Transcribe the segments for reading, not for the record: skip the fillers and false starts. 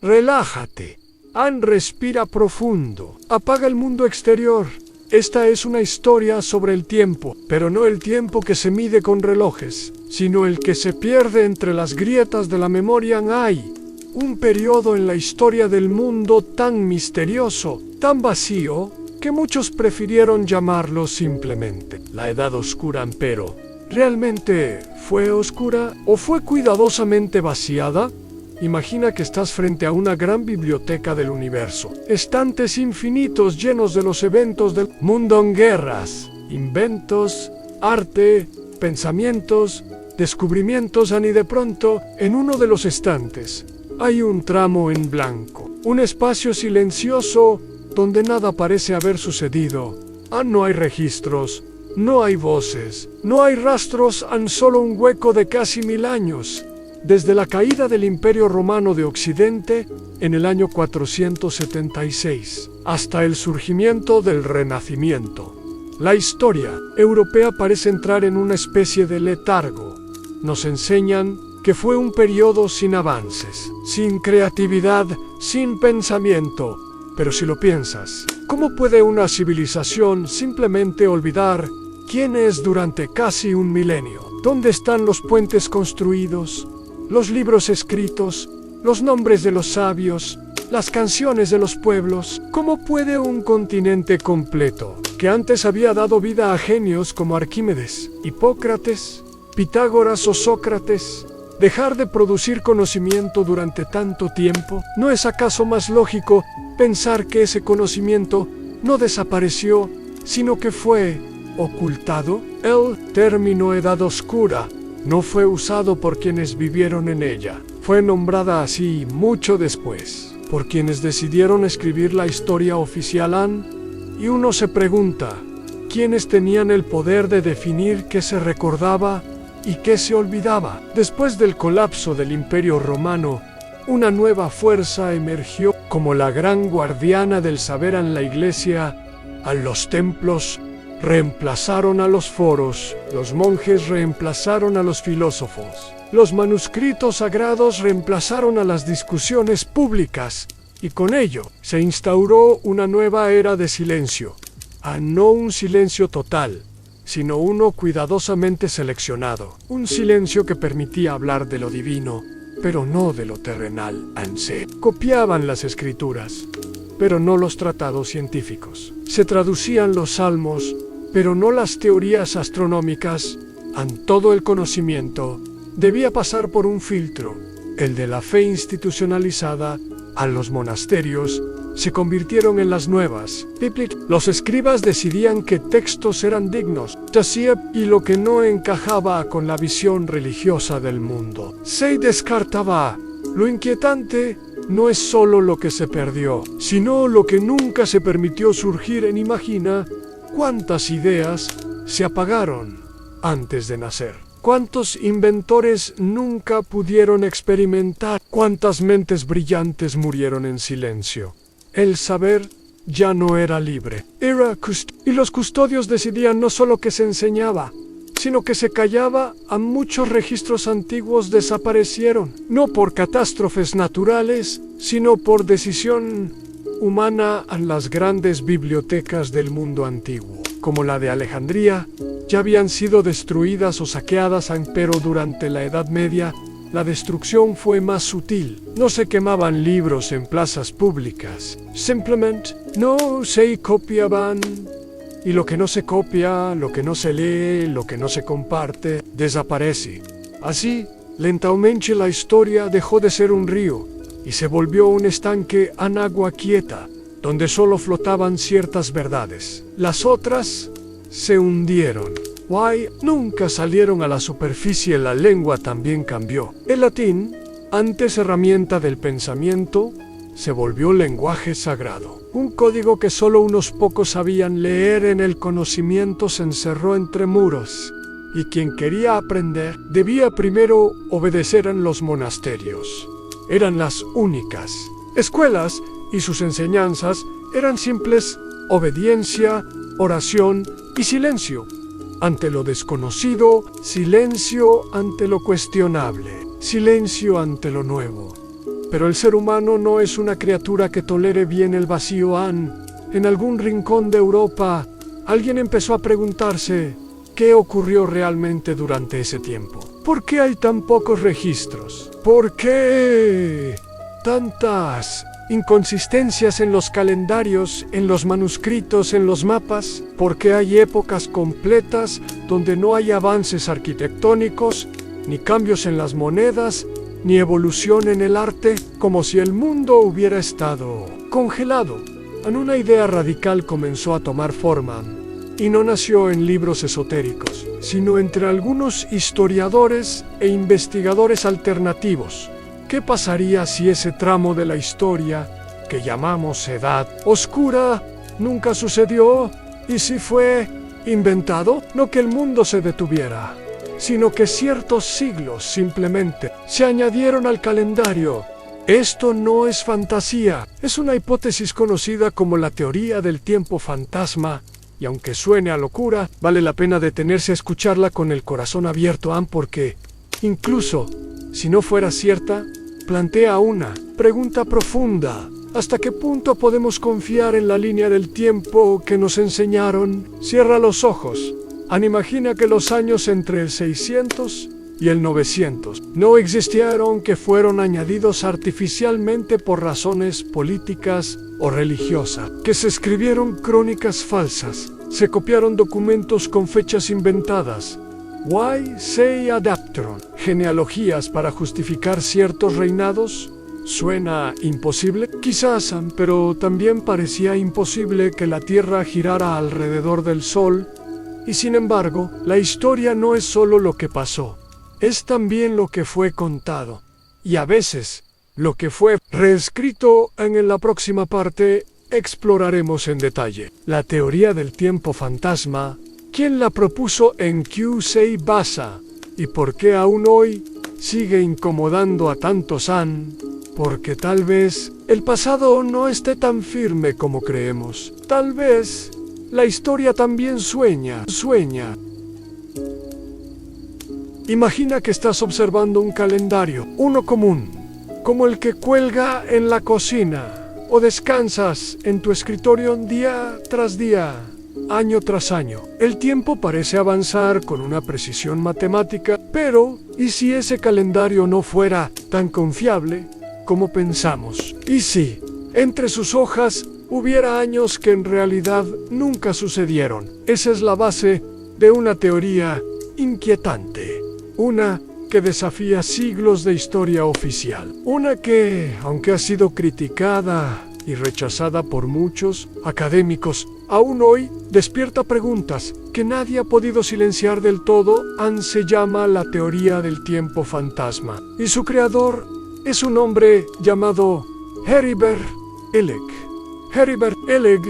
Relájate. Respira profundo. Apaga el mundo exterior. Esta es una historia sobre el tiempo, pero no el tiempo que se mide con relojes, sino el que se pierde entre las grietas de la memoria. Hay un periodo en la historia del mundo tan misterioso, tan vacío, que muchos prefirieron llamarlo simplemente la Edad Oscura. Pero, ¿realmente fue oscura o fue cuidadosamente vaciada? Imagina que estás frente a una gran biblioteca del universo, estantes infinitos llenos de los eventos del mundo, en guerras, inventos, arte, pensamientos, descubrimientos, y de pronto, en uno de los estantes, hay un tramo en blanco, un espacio silencioso donde nada parece haber sucedido. No hay registros, no hay voces, no hay rastros, solo un hueco de casi 1000 años. Desde la caída del Imperio Romano de Occidente en el año 476 hasta el surgimiento del Renacimiento, la historia europea parece entrar en una especie de letargo. Nos enseñan que fue un periodo sin avances, sin creatividad, sin pensamiento. Pero si lo piensas, ¿cómo puede una civilización simplemente olvidar quién es durante casi un milenio? ¿Dónde están los puentes construidos? Los libros escritos, los nombres de los sabios, las canciones de los pueblos. ¿Cómo puede un continente completo, que antes había dado vida a genios como Arquímedes, Hipócrates, Pitágoras o Sócrates, dejar de producir conocimiento durante tanto tiempo? ¿No es acaso más lógico pensar que ese conocimiento no desapareció, sino que fue ocultado? El término Edad Oscura no fue usado por quienes vivieron en ella. Fue nombrada así mucho después, por quienes decidieron escribir la historia oficial. Y uno se pregunta, ¿quiénes tenían el poder de definir qué se recordaba y qué se olvidaba? Después del colapso del Imperio Romano, una nueva fuerza emergió como la gran guardiana del saber en la Iglesia. A los templos reemplazaron a los foros, los monjes reemplazaron a los filósofos, los manuscritos sagrados reemplazaron a las discusiones públicas, y con ello se instauró una nueva era de silencio. No un silencio total, sino uno cuidadosamente seleccionado, un silencio que permitía hablar de lo divino, pero no de lo terrenal. Se copiaban las escrituras, pero no los tratados científicos. Se traducían los salmos, pero no las teorías astronómicas. Todo el conocimiento debía pasar por un filtro, el de la fe institucionalizada. Los monasterios se convirtieron en las nuevas Biblias. Los escribas decidían qué textos eran dignos, y lo que no encajaba con la visión religiosa del mundo se descartaba. Lo inquietante no es solo lo que se perdió, sino lo que nunca se permitió surgir. Imagina cuántas ideas se apagaron antes de nacer. ¿Cuántos inventores nunca pudieron experimentar? ¿Cuántas mentes brillantes murieron en silencio? El saber ya no era libre, y los custodios decidían no solo que se enseñaba, sino que se callaba. Muchos registros antiguos desaparecieron, no por catástrofes naturales, sino por decisión humana. Las grandes bibliotecas del mundo antiguo, como la de Alejandría, ya habían sido destruidas o saqueadas, pero durante la Edad Media la destrucción fue más sutil. No se quemaban libros en plazas públicas, simplemente no se copiaban. Y lo que no se copia, lo que no se lee, lo que no se comparte, desaparece. Así, lentamente la historia dejó de ser un río y se volvió un estanque en agua quieta, donde solo flotaban ciertas verdades. Las otras se hundieron. Nunca salieron a la superficie. La lengua también cambió. El latín, antes herramienta del pensamiento, se volvió lenguaje sagrado. Un código que solo unos pocos sabían leer. En el conocimiento se encerró entre muros, y quien quería aprender debía primero obedecer en los monasterios. Eran las únicas escuelas, y sus enseñanzas eran simples: obediencia, oración y silencio ante lo desconocido, silencio ante lo cuestionable, silencio ante lo nuevo. Pero el ser humano no es una criatura que tolere bien el vacío. En algún rincón de Europa, alguien empezó a preguntarse qué ocurrió realmente durante ese tiempo. ¿Por qué hay tan pocos registros? ¿Por qué tantas inconsistencias en los calendarios, en los manuscritos, en los mapas? ¿Por qué hay épocas completas donde no hay avances arquitectónicos, ni cambios en las monedas, ni evolución en el arte, como si el mundo hubiera estado congelado? Una idea radical comenzó a tomar forma, y no nació en libros esotéricos, sino entre algunos historiadores e investigadores alternativos. ¿Qué pasaría si ese tramo de la historia, que llamamos Edad Oscura, nunca sucedió? ¿Y si fue inventado? No que el mundo se detuviera, sino que ciertos siglos simplemente se añadieron al calendario. Esto no es fantasía, es una hipótesis conocida como la teoría del tiempo fantasma, y aunque suene a locura, vale la pena detenerse a escucharla con el corazón abierto, porque, incluso si no fuera cierta, plantea una pregunta profunda. ¿Hasta qué punto podemos confiar en la línea del tiempo que nos enseñaron? Cierra los ojos. Imagina que los años entre el 600 y el 900 no existieron, que fueron añadidos artificialmente por razones políticas o religiosas, que se escribieron crónicas falsas, se copiaron documentos con fechas inventadas. Why se adaptaron genealogías para justificar ciertos reinados. ¿Suena imposible? Quizás, pero también parecía imposible que la Tierra girara alrededor del Sol. Y sin embargo, la historia no es solo lo que pasó, es también lo que fue contado, y a veces lo que fue reescrito. En la próxima parte exploraremos en detalle la teoría del tiempo fantasma, quién la propuso, en qué se basa, y por qué aún hoy sigue incomodando a tantos. Porque tal vez el pasado no esté tan firme como creemos. Tal vez la historia también sueña. Imagina que estás observando un calendario, uno común, como el que cuelga en la cocina, o descansas en tu escritorio día tras día, año tras año. El tiempo parece avanzar con una precisión matemática, pero ¿y si ese calendario no fuera tan confiable como pensamos? ¿Y si entre sus hojas hubiera años que en realidad nunca sucedieron? Esa es la base de una teoría inquietante, una que desafía siglos de historia oficial, una que, aunque ha sido criticada y rechazada por muchos académicos, aún hoy despierta preguntas que nadie ha podido silenciar del todo. Se llama la teoría del tiempo fantasma, y su creador es un hombre llamado Heribert Illig. Heribert Illig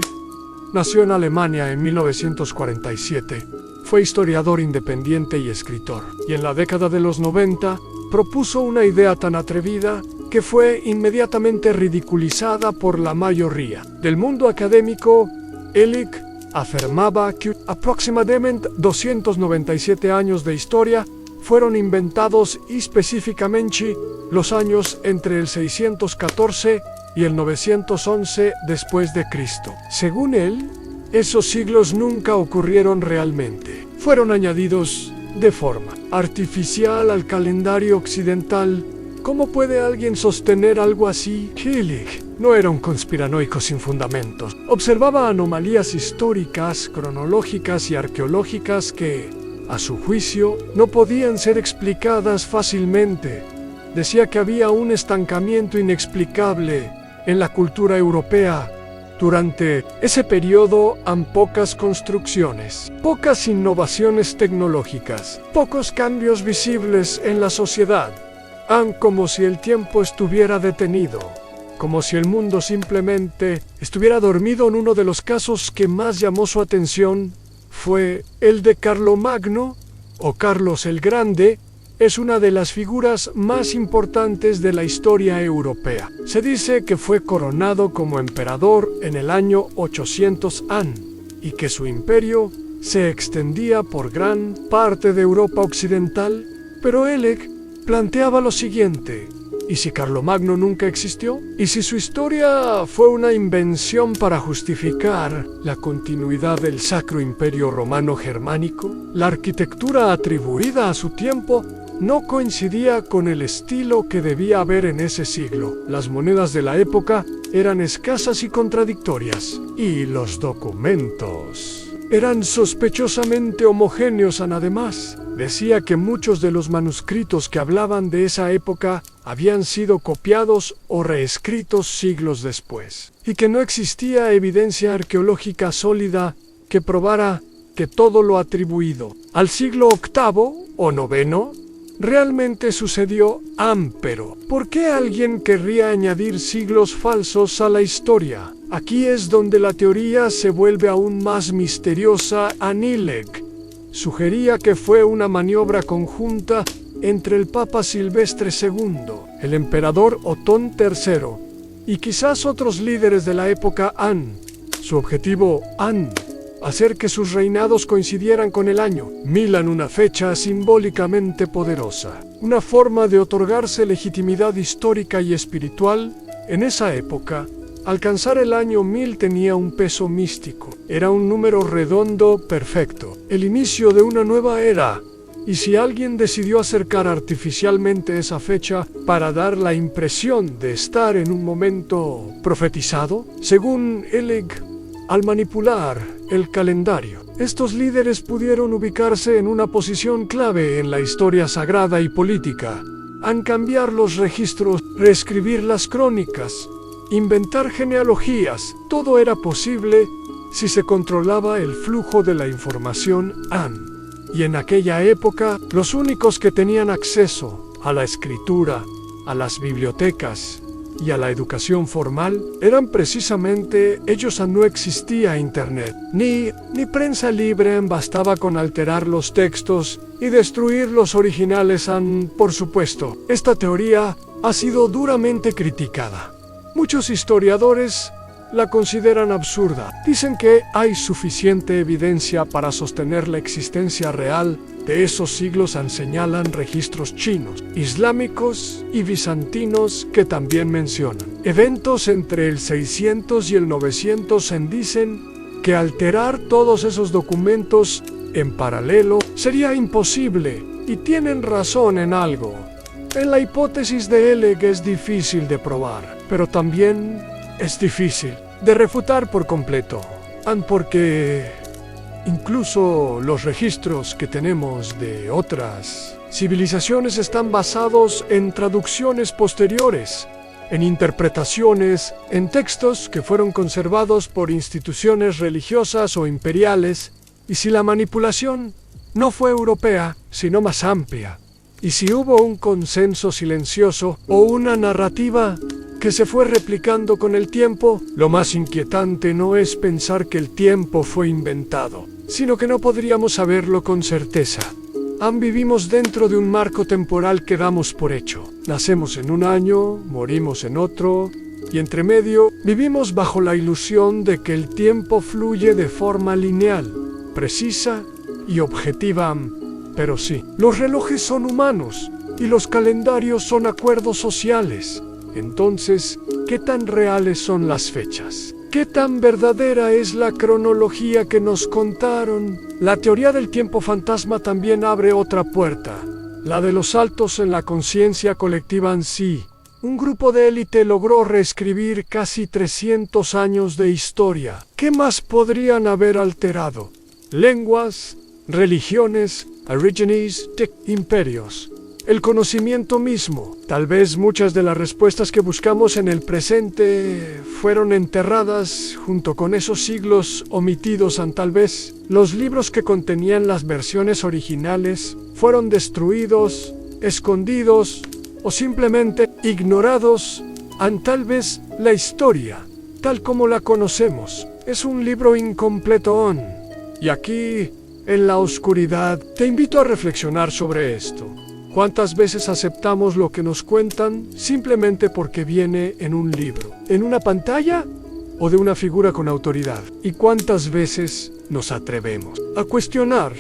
nació en Alemania en 1947. Fue historiador independiente y escritor, y en la década de los 90 propuso una idea tan atrevida que fue inmediatamente ridiculizada por la mayoría del mundo académico. Illig afirmaba que aproximadamente 297 años de historia fueron inventados, específicamente los años entre el 614 y el 911 después de Cristo. Según él, esos siglos nunca ocurrieron realmente. Fueron añadidos de forma artificial al calendario occidental. ¿Cómo puede alguien sostener algo así? Illig no era un conspiranoico sin fundamentos. Observaba anomalías históricas, cronológicas y arqueológicas que, a su juicio, no podían ser explicadas fácilmente. Decía que había un estancamiento inexplicable en la cultura europea. Durante ese periodo han pocas construcciones, pocas innovaciones tecnológicas, pocos cambios visibles en la sociedad. Como si el tiempo estuviera detenido, como si el mundo simplemente estuviera dormido. En uno de los casos que más llamó su atención fue el de Carlomagno, o Carlos el Grande. Es una de las figuras más importantes de la historia europea. Se dice que fue coronado como emperador en el año 800 y que su imperio se extendía por gran parte de Europa occidental. Pero Illig planteaba lo siguiente: ¿Y si Carlomagno nunca existió? ¿Y si su historia fue una invención para justificar la continuidad del Sacro Imperio Romano Germánico? La arquitectura atribuida a su tiempo no coincidía con el estilo que debía haber en ese siglo. Las monedas de la época eran escasas y contradictorias, y los documentos eran sospechosamente homogéneos. Además, decía que muchos de los manuscritos que hablaban de esa época habían sido copiados o reescritos siglos después, y que no existía evidencia arqueológica sólida que probara que todo lo atribuido al siglo VIII o IX realmente sucedió. Pero ¿por qué alguien querría añadir siglos falsos a la historia? Aquí es donde la teoría se vuelve aún más misteriosa. Anileg sugería que fue una maniobra conjunta entre el Papa Silvestre II, el emperador Otón III y quizás otros líderes de la época Han. Su objetivo, hacer que sus reinados coincidieran con el año 1000, una fecha simbólicamente poderosa, una forma de otorgarse legitimidad histórica y espiritual. En esa época, alcanzar el año 1000 tenía un peso místico. Era un número redondo perfecto, el inicio de una nueva era. Y si alguien decidió acercar artificialmente esa fecha para dar la impresión de estar en un momento profetizado, según Eleg, al manipular el calendario, estos líderes pudieron ubicarse en una posición clave en la historia sagrada y política. Cambiar los registros, reescribir las crónicas, inventar genealogías, todo era posible si se controlaba el flujo de la información. Y en aquella época, los únicos que tenían acceso a la escritura, a las bibliotecas y a la educación formal eran precisamente ellos. No existía internet, ni prensa libre. Bastaba con alterar los textos y destruir los originales. Por supuesto, esta teoría ha sido duramente criticada. Muchos historiadores la consideran absurda. Dicen que hay suficiente evidencia para sostener la existencia real de esos siglos. Señalan registros chinos, islámicos y bizantinos que también mencionan eventos entre el 600 y el 900. Dicen que alterar todos esos documentos en paralelo sería imposible, y tienen razón en algo. En la hipótesis de Eleg es difícil de probar, pero también es difícil de refutar por completo, porque incluso los registros que tenemos de otras civilizaciones están basados en traducciones posteriores, en interpretaciones, en textos que fueron conservados por instituciones religiosas o imperiales. Y si la manipulación no fue europea, sino más amplia, y si hubo un consenso silencioso o una narrativa que se fue replicando con el tiempo, lo más inquietante no es pensar que el tiempo fue inventado, sino que no podríamos saberlo con certeza. Vivimos dentro de un marco temporal que damos por hecho. Nacemos en un año, morimos en otro, y entre medio vivimos bajo la ilusión de que el tiempo fluye de forma lineal, precisa y objetiva. Pero sí, los relojes son humanos y los calendarios son acuerdos sociales. Entonces, ¿qué tan reales son las fechas? ¿Qué tan verdadera es la cronología que nos contaron? La teoría del tiempo fantasma también abre otra puerta, la de los saltos en la conciencia colectiva. Sí, un grupo de élite logró reescribir casi 300 años de historia. ¿Qué más podrían haber alterado? Lenguas, religiones, orígenes, imperios. El conocimiento mismo. Tal vez muchas de las respuestas que buscamos en el presente fueron enterradas junto con esos siglos omitidos. Tal vez los libros que contenían las versiones originales fueron destruidos, escondidos o simplemente ignorados. Tal vez la historia, tal como la conocemos, es un libro incompleto. Y aquí, en la oscuridad, te invito a reflexionar sobre esto. ¿Cuántas veces aceptamos lo que nos cuentan simplemente porque viene en un libro, en una pantalla o de una figura con autoridad? ¿Y cuántas veces nos atrevemos a cuestionar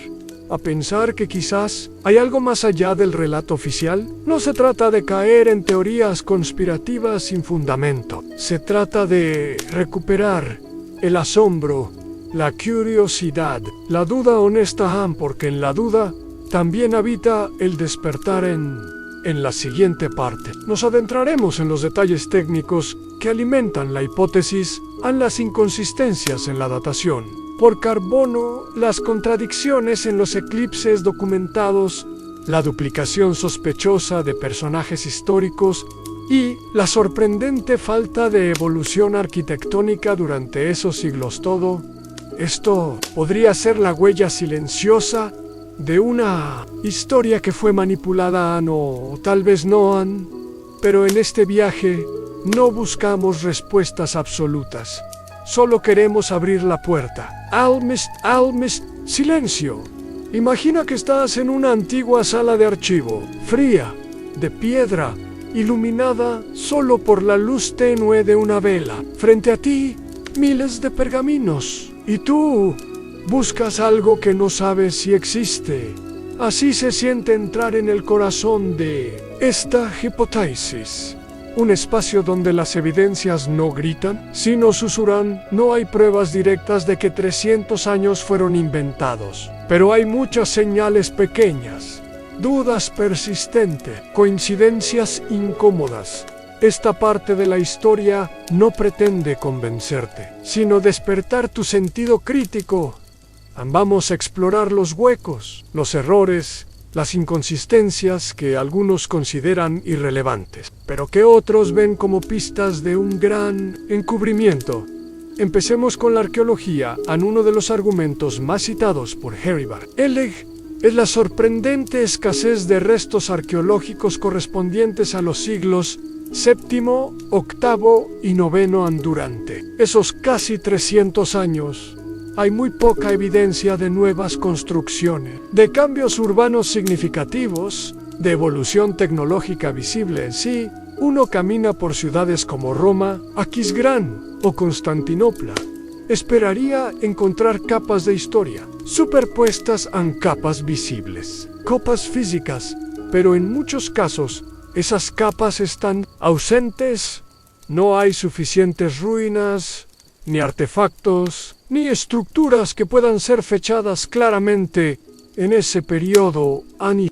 a pensar que quizás hay algo más allá del relato oficial. No se trata de caer en teorías conspirativas sin fundamento. Se trata de recuperar el asombro, la curiosidad, la duda honesta, porque en la duda también habita el despertar. En la siguiente parte nos adentraremos en los detalles técnicos que alimentan la hipótesis, en las inconsistencias en la datación por carbono, las contradicciones en los eclipses documentados, la duplicación sospechosa de personajes históricos y la sorprendente falta de evolución arquitectónica durante esos siglos. Todo esto podría ser la huella silenciosa de una historia que fue manipulada, o tal vez no, pero en este viaje no buscamos respuestas absolutas. Solo queremos abrir la puerta. Almist, silencio. Imagina que estás en una antigua sala de archivo, fría, de piedra, iluminada solo por la luz tenue de una vela. Frente a ti, miles de pergaminos. Y tú buscas algo que no sabes si existe. Así se siente entrar en el corazón de esta hipótesis. Un espacio donde las evidencias no gritan, sino susurran. No hay pruebas directas de que 300 años fueron inventados, pero hay muchas señales pequeñas, dudas persistentes, coincidencias incómodas. Esta parte de la historia no pretende convencerte, sino despertar tu sentido crítico. Vamos a explorar los huecos, los errores, las inconsistencias que algunos consideran irrelevantes, pero que otros ven como pistas de un gran encubrimiento. Empecemos con la arqueología, en uno de los argumentos más citados por Heribert Elleg es la sorprendente escasez de restos arqueológicos correspondientes a los siglos VII, VIII y IX durante esos casi 300 años. Hay muy poca evidencia de nuevas construcciones, de cambios urbanos significativos, de evolución tecnológica visible. Si uno camina por ciudades como Roma, Aquisgrán o Constantinopla, esperaría encontrar capas de historia, superpuestas a capas visibles, capas físicas, pero en muchos casos esas capas están ausentes. No hay suficientes ruinas, ni artefactos, ni estructuras que puedan ser fechadas claramente en ese periodo.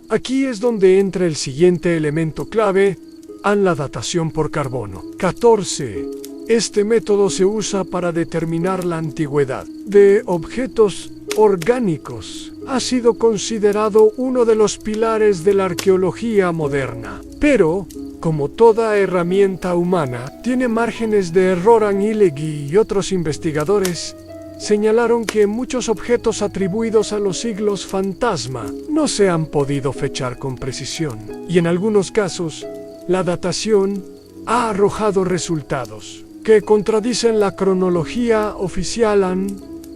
Aquí es donde entra el siguiente elemento clave, la datación por carbono 14. Este método se usa para determinar la antigüedad de objetos orgánicos. Ha sido considerado uno de los pilares de la arqueología moderna, pero como toda herramienta humana, tiene márgenes de error. Elleg y otros investigadores señalaron que muchos objetos atribuidos a los siglos fantasma no se han podido fechar con precisión, y en algunos casos, la datación ha arrojado resultados que contradicen la cronología oficial.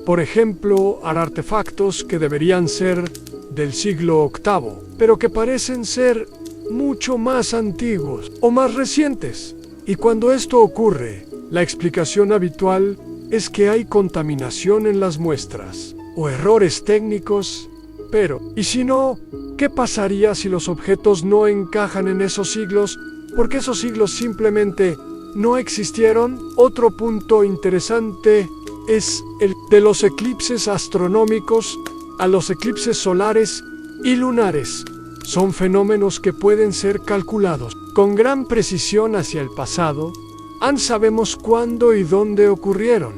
Por ejemplo, artefactos que deberían ser del siglo VIII, pero que parecen ser mucho más antiguos o más recientes. Y cuando esto ocurre, la explicación habitual es que hay contaminación en las muestras o errores técnicos. Pero, ¿y si no? ¿Qué pasaría si los objetos no encajan en esos siglos? Porque esos siglos simplemente no existieron. Otro punto interesante es el de los eclipses astronómicos a los eclipses solares y lunares. Son fenómenos que pueden ser calculados con gran precisión hacia el pasado. Sabemos cuándo y dónde ocurrieron,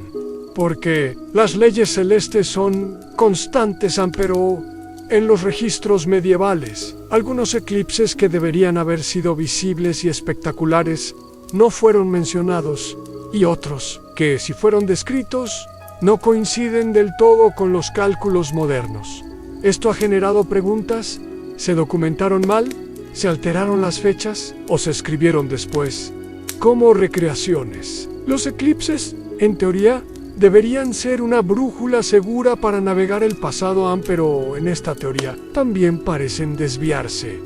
porque las leyes celestes son constantes. Pero en los registros medievales, algunos eclipses que deberían haber sido visibles y espectaculares no fueron mencionados, y otros que, si fueron descritos, no coinciden del todo con los cálculos modernos. Esto ha generado preguntas. ¿Se documentaron mal? ¿Se alteraron las fechas? ¿O se escribieron después? Como recreaciones. Los eclipses, en teoría, deberían ser una brújula segura para navegar el pasado, pero en esta teoría también parecen desviarse.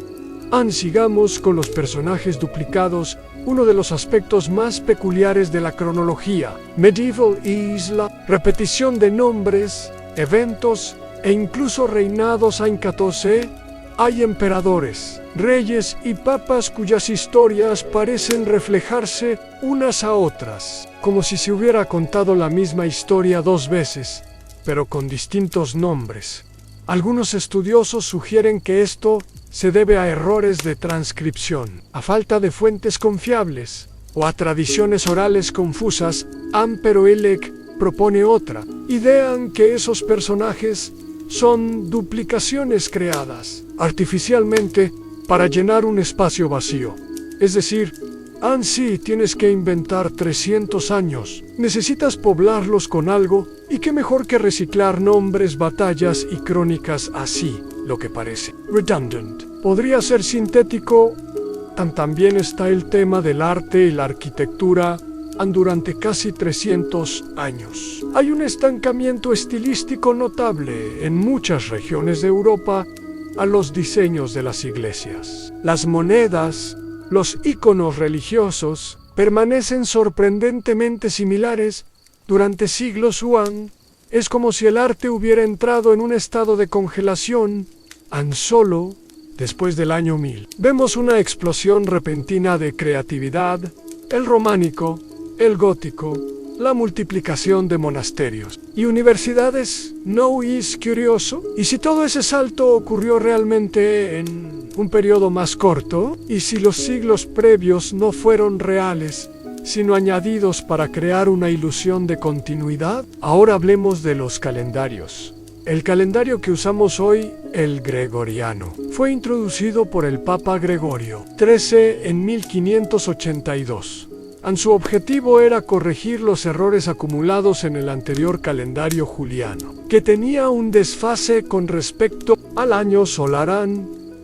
Sigamos con los personajes duplicados, uno de los aspectos más peculiares de la cronología medieval es la repetición de nombres, eventos e incluso reinados en 14, hay emperadores, reyes y papas cuyas historias parecen reflejarse unas a otras, como si se hubiera contado la misma historia dos veces, pero con distintos nombres. Algunos estudiosos sugieren que esto se debe a errores de transcripción, a falta de fuentes confiables o a tradiciones orales confusas. Pero Elik propone otra idea, en que esos personajes son duplicaciones creadas artificialmente para llenar un espacio vacío. Es decir, sí, tienes que inventar 300 años, necesitas poblarlos con algo, y qué mejor que reciclar nombres, batallas y crónicas así, lo que parece redundant. Podría ser sintético. También está el tema del arte y la arquitectura. Durante casi 300 años hay un estancamiento estilístico notable en muchas regiones de Europa a los diseños de las iglesias. Las monedas, los íconos religiosos permanecen sorprendentemente similares durante siglos. Es como si el arte hubiera entrado en un estado de congelación solo después del año 1000. Vemos una explosión repentina de creatividad, el románico, el gótico, la multiplicación de monasterios y universidades. ¿No es curioso? ¿Y si todo ese salto ocurrió realmente en un periodo más corto? ¿Y si los siglos previos no fueron reales, sino añadidos para crear una ilusión de continuidad? Ahora hablemos de los calendarios. El calendario que usamos hoy, el gregoriano, fue introducido por el Papa Gregorio XIII en 1582. Su objetivo era corregir los errores acumulados en el anterior calendario juliano, que tenía un desfase con respecto al año solar.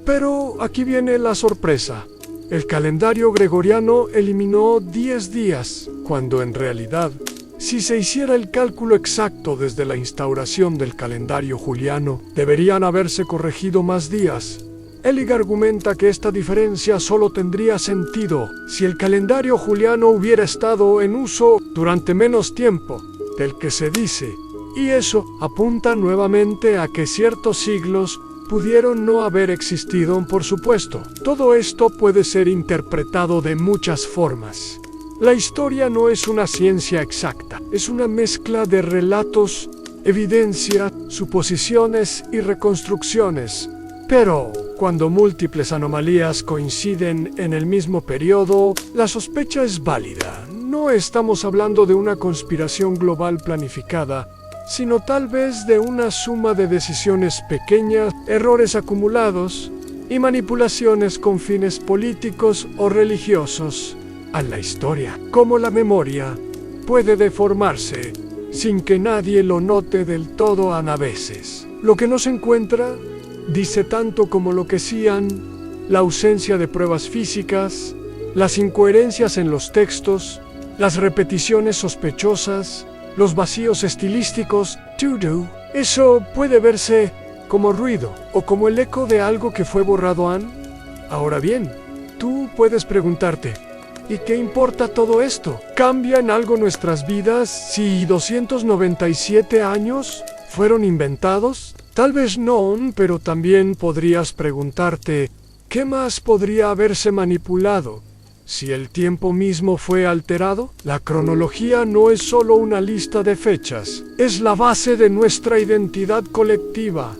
Pero aquí viene la sorpresa. El calendario gregoriano eliminó 10 días, cuando en realidad, si se hiciera el cálculo exacto desde la instauración del calendario juliano, deberían haberse corregido más días. Elik argumenta que esta diferencia solo tendría sentido si el calendario juliano hubiera estado en uso durante menos tiempo del que se dice, y eso apunta nuevamente a que ciertos siglos pudieron no haber existido. Por supuesto, todo esto puede ser interpretado de muchas formas. La historia no es una ciencia exacta, es una mezcla de relatos, evidencia, suposiciones y reconstrucciones. Pero cuando múltiples anomalías coinciden en el mismo periodo, la sospecha es válida. No estamos hablando de una conspiración global planificada, sino tal vez de una suma de decisiones pequeñas, errores acumulados y manipulaciones con fines políticos o religiosos. La historia, como la memoria, puede deformarse sin que nadie lo note del todo a veces. Lo que no se encuentra dice tanto como lo que decían: la ausencia de pruebas físicas, las incoherencias en los textos, las repeticiones sospechosas, los vacíos estilísticos. Eso puede verse como ruido o como el eco de algo que fue borrado. Ahora bien, tú puedes preguntarte, ¿y qué importa todo esto? ¿Cambia en algo nuestras vidas si 297 años fueron inventados? Tal vez no, pero también podrías preguntarte, ¿qué más podría haberse manipulado si el tiempo mismo fue alterado? La cronología no es solo una lista de fechas, es la base de nuestra identidad colectiva.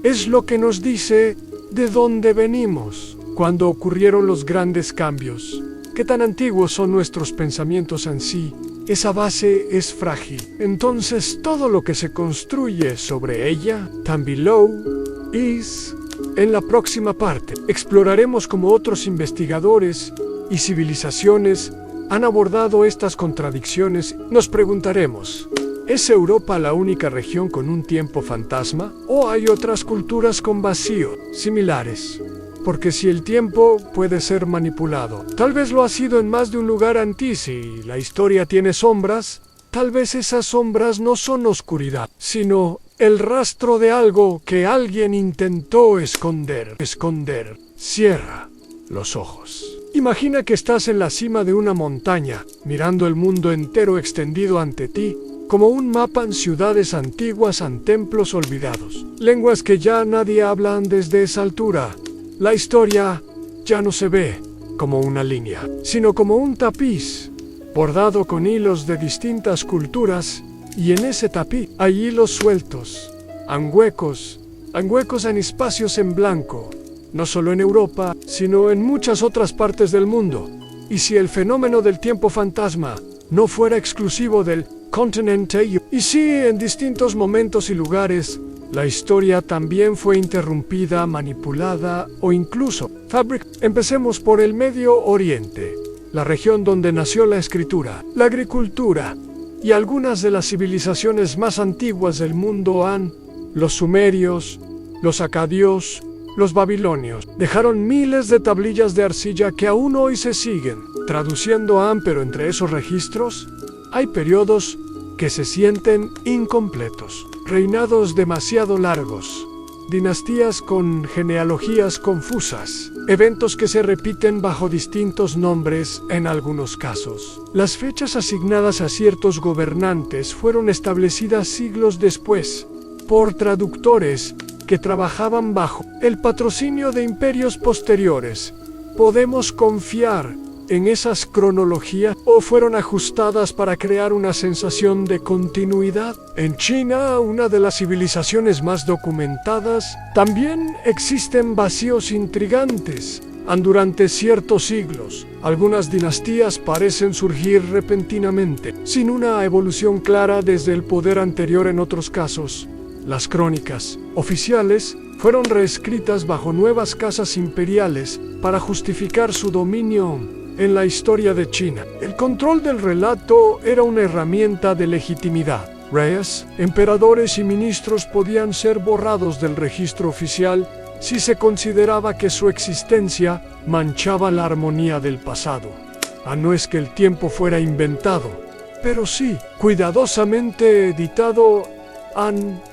Es lo que nos dice de dónde venimos, cuándo ocurrieron los grandes cambios, qué tan antiguos son nuestros pensamientos en sí. Esa base es frágil, entonces todo lo que se construye sobre ella, tan below, is. En la próxima parte, exploraremos cómo otros investigadores y civilizaciones han abordado estas contradicciones. Nos preguntaremos, ¿es Europa la única región con un tiempo fantasma? ¿O hay otras culturas con vacío similares? Porque si el tiempo puede ser manipulado, tal vez lo ha sido en más de un lugar antes. Si la historia tiene sombras, tal vez esas sombras no son oscuridad, sino el rastro de algo que alguien intentó esconder. Cierra los ojos. Imagina que estás en la cima de una montaña, mirando el mundo entero extendido ante ti, como un mapa en ciudades antiguas en templos olvidados. Lenguas que ya nadie habla desde esa altura. La historia ya no se ve como una línea, sino como un tapiz, bordado con hilos de distintas culturas, y en ese tapiz hay hilos sueltos, huecos en espacios en blanco, no solo en Europa, sino en muchas otras partes del mundo. Y si el fenómeno del tiempo fantasma no fuera exclusivo del continente, y si en distintos momentos y lugares la historia también fue interrumpida, manipulada o incluso fabricada. Empecemos por el Medio Oriente, la región donde nació la escritura, la agricultura y algunas de las civilizaciones más antiguas del mundo. Los sumerios, los acadios, los babilonios dejaron miles de tablillas de arcilla que aún hoy se siguen traduciendo. Pero entre esos registros hay periodos que se sienten incompletos, reinados demasiado largos, dinastías con genealogías confusas, eventos que se repiten bajo distintos nombres en algunos casos. Las fechas asignadas a ciertos gobernantes fueron establecidas siglos después por traductores que trabajaban bajo el patrocinio de imperios posteriores. ¿Podemos confiar en esas cronologías o fueron ajustadas para crear una sensación de continuidad? En China, una de las civilizaciones más documentadas, también existen vacíos intrigantes. Durante ciertos siglos, algunas dinastías parecen surgir repentinamente, sin una evolución clara desde el poder anterior. En otros casos, las crónicas oficiales fueron reescritas bajo nuevas casas imperiales para justificar su dominio en la historia de China. El control del relato era una herramienta de legitimidad. Reyes, emperadores y ministros podían ser borrados del registro oficial si se consideraba que su existencia manchaba la armonía del pasado. No es que el tiempo fuera inventado, pero sí cuidadosamente editado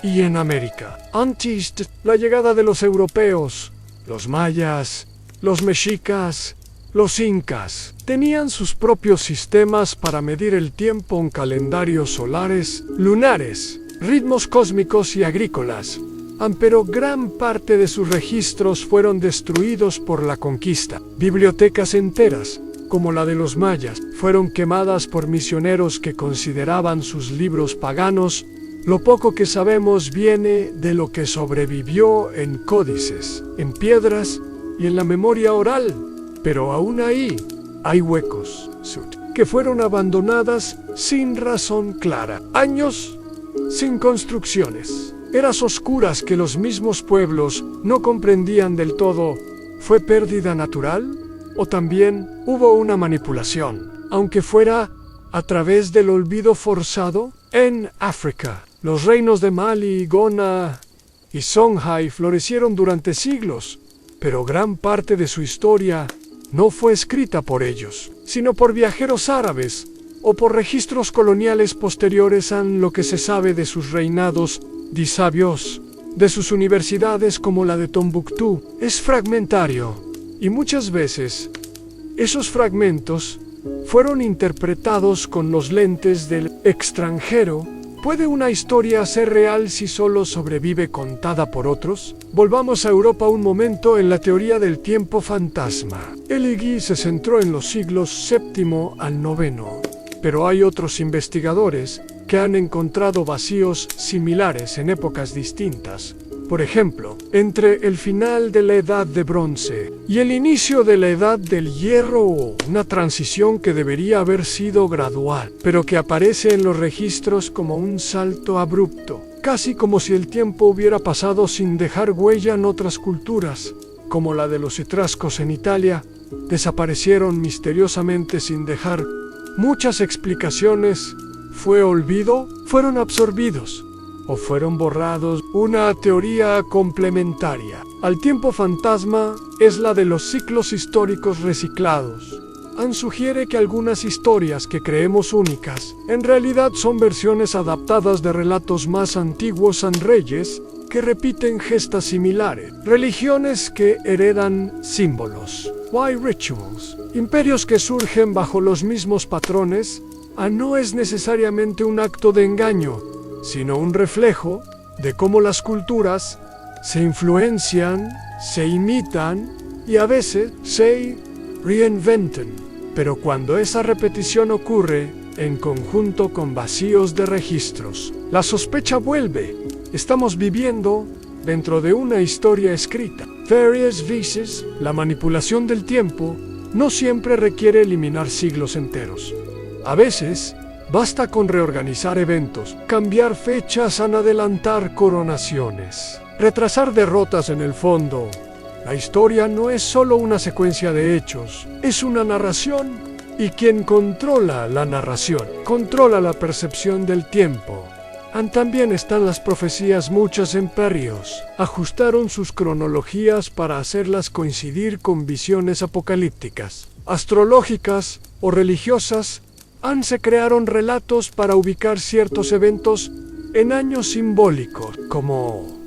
y en América. Antes de la llegada de los europeos, los mayas, los mexicas, los incas tenían sus propios sistemas para medir el tiempo en calendarios solares, lunares, ritmos cósmicos y agrícolas. Pero gran parte de sus registros fueron destruidos por la conquista. Bibliotecas enteras, como la de los mayas, fueron quemadas por misioneros que consideraban sus libros paganos. Lo poco que sabemos viene de lo que sobrevivió en códices, en piedras y en la memoria oral. Pero aún ahí hay huecos que fueron abandonadas sin razón clara. Años sin construcciones. Eras oscuras que los mismos pueblos no comprendían del todo. ¿Fue pérdida natural? ¿O también hubo una manipulación? Aunque fuera a través del olvido forzado. En África, los reinos de Mali, Gona y Songhai florecieron durante siglos, pero gran parte de su historia no fue escrita por ellos, sino por viajeros árabes o por registros coloniales posteriores. Lo que se sabe de sus reinados de sabios, de sus universidades como la de Tombuctú, es fragmentario, y muchas veces esos fragmentos fueron interpretados con los lentes del extranjero. ¿Puede una historia ser real si solo sobrevive contada por otros? Volvamos a Europa un momento en la teoría del tiempo fantasma. Eligui se centró en los siglos VII al IX, pero hay otros investigadores que han encontrado vacíos similares en épocas distintas. Por ejemplo, entre el final de la Edad de Bronce y el inicio de la Edad del Hierro, una transición que debería haber sido gradual, pero que aparece en los registros como un salto abrupto, casi como si el tiempo hubiera pasado sin dejar huella. En otras culturas, como la de los etruscos en Italia, desaparecieron misteriosamente sin dejar muchas explicaciones. ¿Fue olvido? ¿Fueron absorbidos? ¿O fueron borrados? Una teoría complementaria al tiempo fantasma es la de los ciclos históricos reciclados. Sugiere que algunas historias que creemos únicas en realidad son versiones adaptadas de relatos más antiguos. Reyes que repiten gestas similares, religiones que heredan símbolos, rituals, imperios que surgen bajo los mismos patrones. no es necesariamente un acto de engaño, sino un reflejo de cómo las culturas se influencian, se imitan y a veces se reinventan. Pero cuando esa repetición ocurre en conjunto con vacíos de registros, la sospecha vuelve. Estamos viviendo dentro de una historia escrita. Varias veces, la manipulación del tiempo no siempre requiere eliminar siglos enteros. A veces, basta con reorganizar eventos, cambiar fechas sin adelantar coronaciones, retrasar derrotas en el fondo. La historia no es solo una secuencia de hechos, es una narración, y quien controla la narración, controla la percepción del tiempo. También están las profecías. Muchos imperios ajustaron sus cronologías para hacerlas coincidir con visiones apocalípticas, astrológicas o religiosas. Se crearon relatos para ubicar ciertos eventos en años simbólicos, como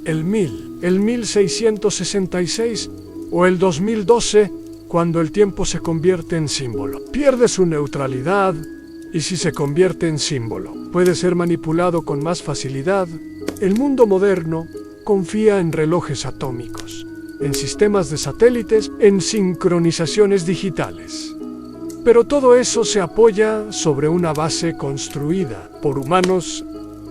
el 1666 o el 2012, cuando el tiempo se convierte en símbolo. Pierde su neutralidad y si se convierte en símbolo, puede ser manipulado con más facilidad. El mundo moderno confía en relojes atómicos, en sistemas de satélites, en sincronizaciones digitales. Pero todo eso se apoya sobre una base construida por humanos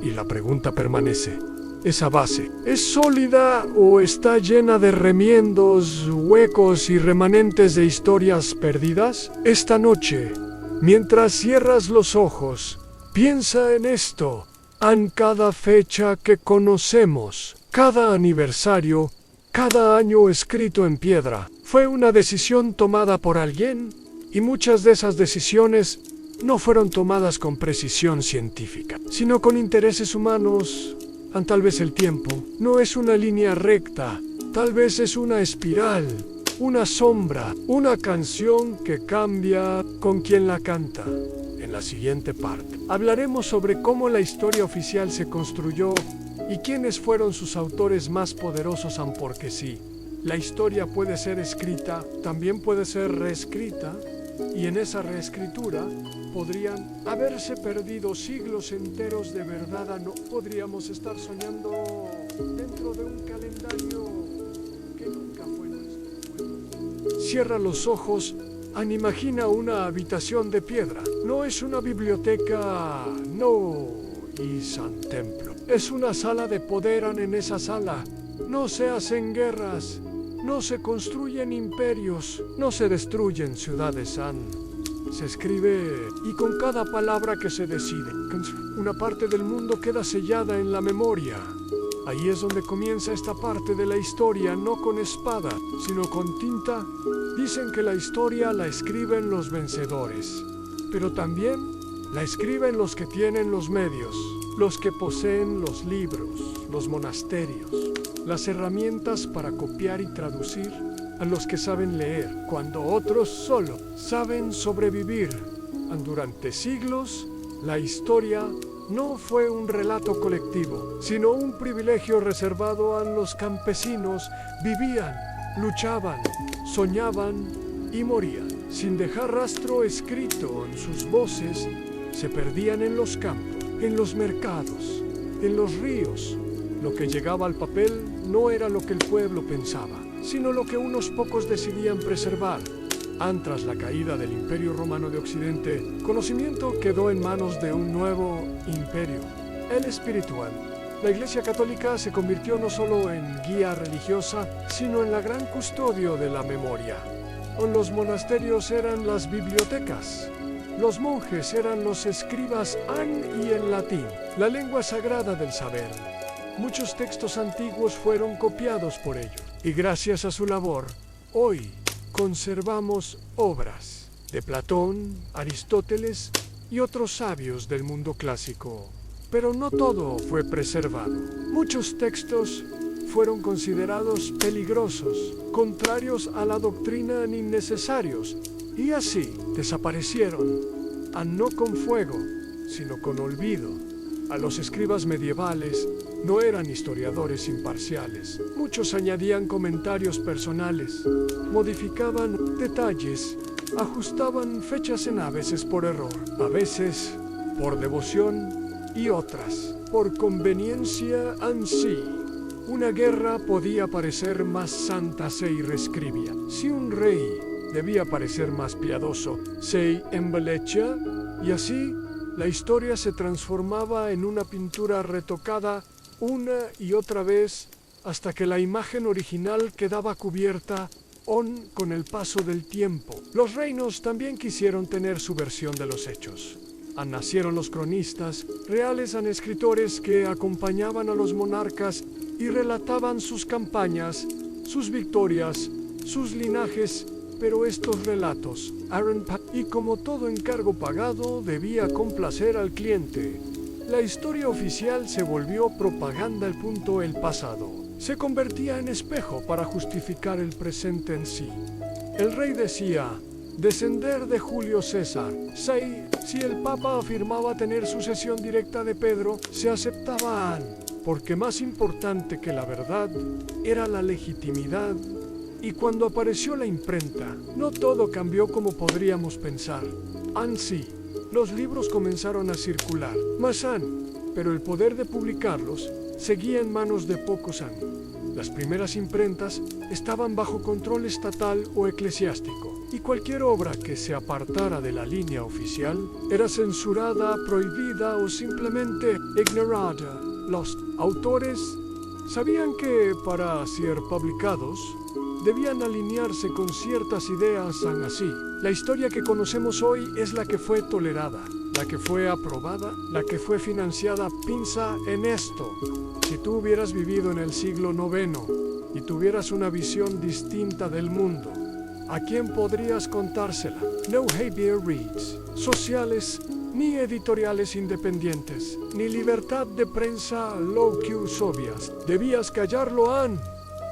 y la pregunta permanece: ¿esa base es sólida o está llena de remiendos, huecos y remanentes de historias perdidas? Esta noche, mientras cierras los ojos, piensa en esto. En cada fecha que conocemos, cada aniversario, cada año escrito en piedra, fue una decisión tomada por alguien, y muchas de esas decisiones no fueron tomadas con precisión científica, sino con intereses humanos. Tal vez el tiempo no es una línea recta, tal vez es una espiral, una sombra, una canción que cambia con quien la canta. En la siguiente parte hablaremos sobre cómo la historia oficial se construyó y quiénes fueron sus autores más poderosos. Porque sí, la historia puede ser escrita, también puede ser reescrita, y en esa reescritura podrían haberse perdido siglos enteros de verdad. No podríamos estar soñando dentro de un calendario que nunca fue nuestro. Cierra los ojos, imagina una habitación de piedra. No es una biblioteca, no, es un templo. Es una sala de poder. En esa sala no se hacen guerras, no se construyen imperios, no se destruyen ciudades. Se escribe, y con cada palabra que se decide, una parte del mundo queda sellada en la memoria. Ahí es donde comienza esta parte de la historia, no con espada, sino con tinta. Dicen que la historia la escriben los vencedores, pero también la escriben los que tienen los medios, los que poseen los libros, los monasterios, las herramientas para copiar y traducir, a los que saben leer, cuando otros solo saben sobrevivir. Durante siglos, la historia no fue un relato colectivo, sino un privilegio reservado a los campesinos. Vivían, luchaban, soñaban y morían, sin dejar rastro escrito. En sus voces se perdían en los campos, en los mercados, en los ríos. Lo que llegaba al papel no era lo que el pueblo pensaba, sino lo que unos pocos decidían preservar. Tras la caída del Imperio Romano de Occidente, conocimiento quedó en manos de un nuevo imperio, el espiritual. La Iglesia Católica se convirtió no solo en guía religiosa, sino en la gran custodio de la memoria. Los monasterios eran las bibliotecas. Los monjes eran los escribas y en latín, la lengua sagrada del saber. Muchos textos antiguos fueron copiados por ellos, y gracias a su labor, hoy conservamos obras de Platón, Aristóteles y otros sabios del mundo clásico. Pero no todo fue preservado. Muchos textos fueron considerados peligrosos, contrarios a la doctrina ni innecesarios, y así desaparecieron, no con fuego, sino con olvido. A los escribas medievales no eran historiadores imparciales. Muchos añadían comentarios personales, modificaban detalles ajustaban fechas a veces por error, a veces por devoción y otras por conveniencia en sí. Una guerra podía parecer más santa se reescribía. Si un rey debía parecer más piadoso, se embelecha, y así la historia se transformaba en una pintura retocada una y otra vez hasta que la imagen original quedaba cubierta con el paso del tiempo. Los reinos también quisieron tener su versión de los hechos. Nacieron los cronistas, reales escritores que acompañaban a los monarcas y relataban sus campañas, sus victorias, sus linajes, pero estos relatos, y como todo encargo pagado, debía complacer al cliente. La historia oficial se volvió propaganda el pasado. Se convertía en espejo para justificar el presente en sí. El rey decía: descender de Julio César. Si el Papa afirmaba tener sucesión directa de Pedro, se aceptaba porque más importante que la verdad era la legitimidad. Y cuando apareció la imprenta, no todo cambió como podríamos pensar. Sí, los libros comenzaron a circular, pero el poder de publicarlos seguía en manos de pocos. Las primeras imprentas estaban bajo control estatal o eclesiástico, y cualquier obra que se apartara de la línea oficial era censurada, prohibida o simplemente ignorada. Los autores sabían que para ser publicados debían alinearse con ciertas ideas así. La historia que conocemos hoy es la que fue tolerada, la que fue aprobada, la que fue financiada. Piensa en esto. Si tú hubieras vivido en el siglo IX y tuvieras una visión distinta del mundo, ¿a quién podrías contársela? No había reads sociales, ni editoriales independientes, ni libertad de prensa locusovias. Debías callarlo,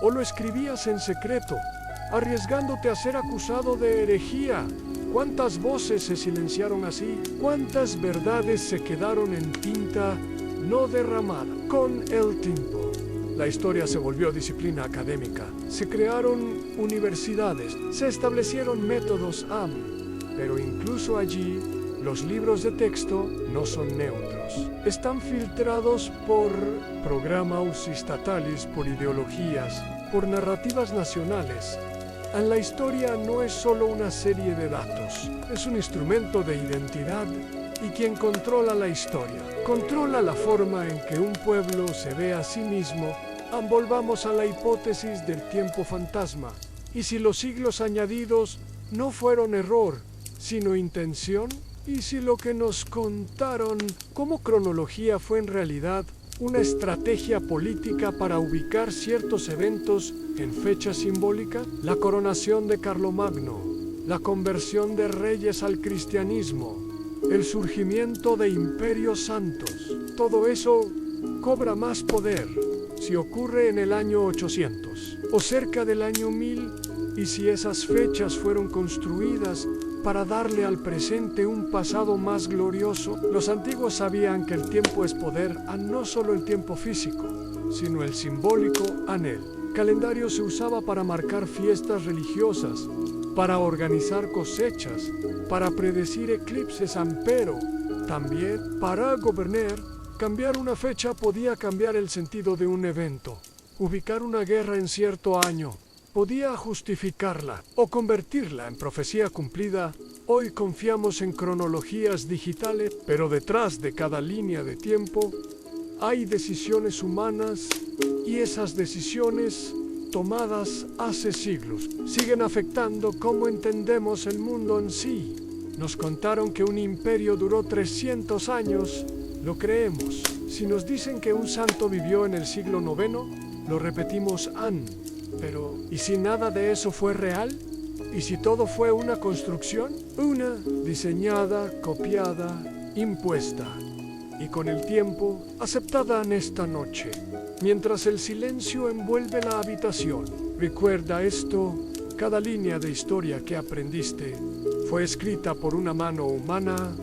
o lo escribías en secreto, arriesgándote a ser acusado de herejía. ¿Cuántas voces se silenciaron así? ¿Cuántas verdades se quedaron en tinta no derramada? Con el tiempo, la historia se volvió disciplina académica. Se crearon universidades, se establecieron métodos pero incluso allí, los libros de texto no son neutros. Están filtrados por programas estatales, por ideologías, por narrativas nacionales. La historia no es solo una serie de datos, es un instrumento de identidad, y quien controla la historia, controla la forma en que un pueblo se ve a sí mismo. Volvamos a la hipótesis del tiempo fantasma. ¿Y si los siglos añadidos no fueron error, sino intención? ¿Y si lo que nos contaron como cronología fue en realidad una estrategia política para ubicar ciertos eventos en fecha simbólica? La coronación de Carlomagno, la conversión de reyes al cristianismo, el surgimiento de imperios santos. Todo eso cobra más poder si ocurre en el año 800 o cerca del año 1000, y si esas fechas fueron construidas para darle al presente un pasado más glorioso. Los antiguos sabían que el tiempo es poder, no solo el tiempo físico, sino el simbólico en él. El calendario se usaba para marcar fiestas religiosas, para organizar cosechas, para predecir eclipses, pero también para gobernar. Cambiar una fecha podía cambiar el sentido de un evento. Ubicar una guerra en cierto año podía justificarla o convertirla en profecía cumplida. Hoy confiamos en cronologías digitales, pero detrás de cada línea de tiempo hay decisiones humanas, y esas decisiones tomadas hace siglos siguen afectando cómo entendemos el mundo en sí. Nos contaron que un imperio duró 300 años, lo creemos. Si nos dicen que un santo vivió en el siglo IX, lo repetimos pero ¿y si nada de eso fue real? ¿Y si todo fue una construcción? Una diseñada, copiada, impuesta, y con el tiempo aceptada en esta noche. Mientras el silencio envuelve la habitación, recuerda esto: cada línea de historia que aprendiste fue escrita por una mano humana,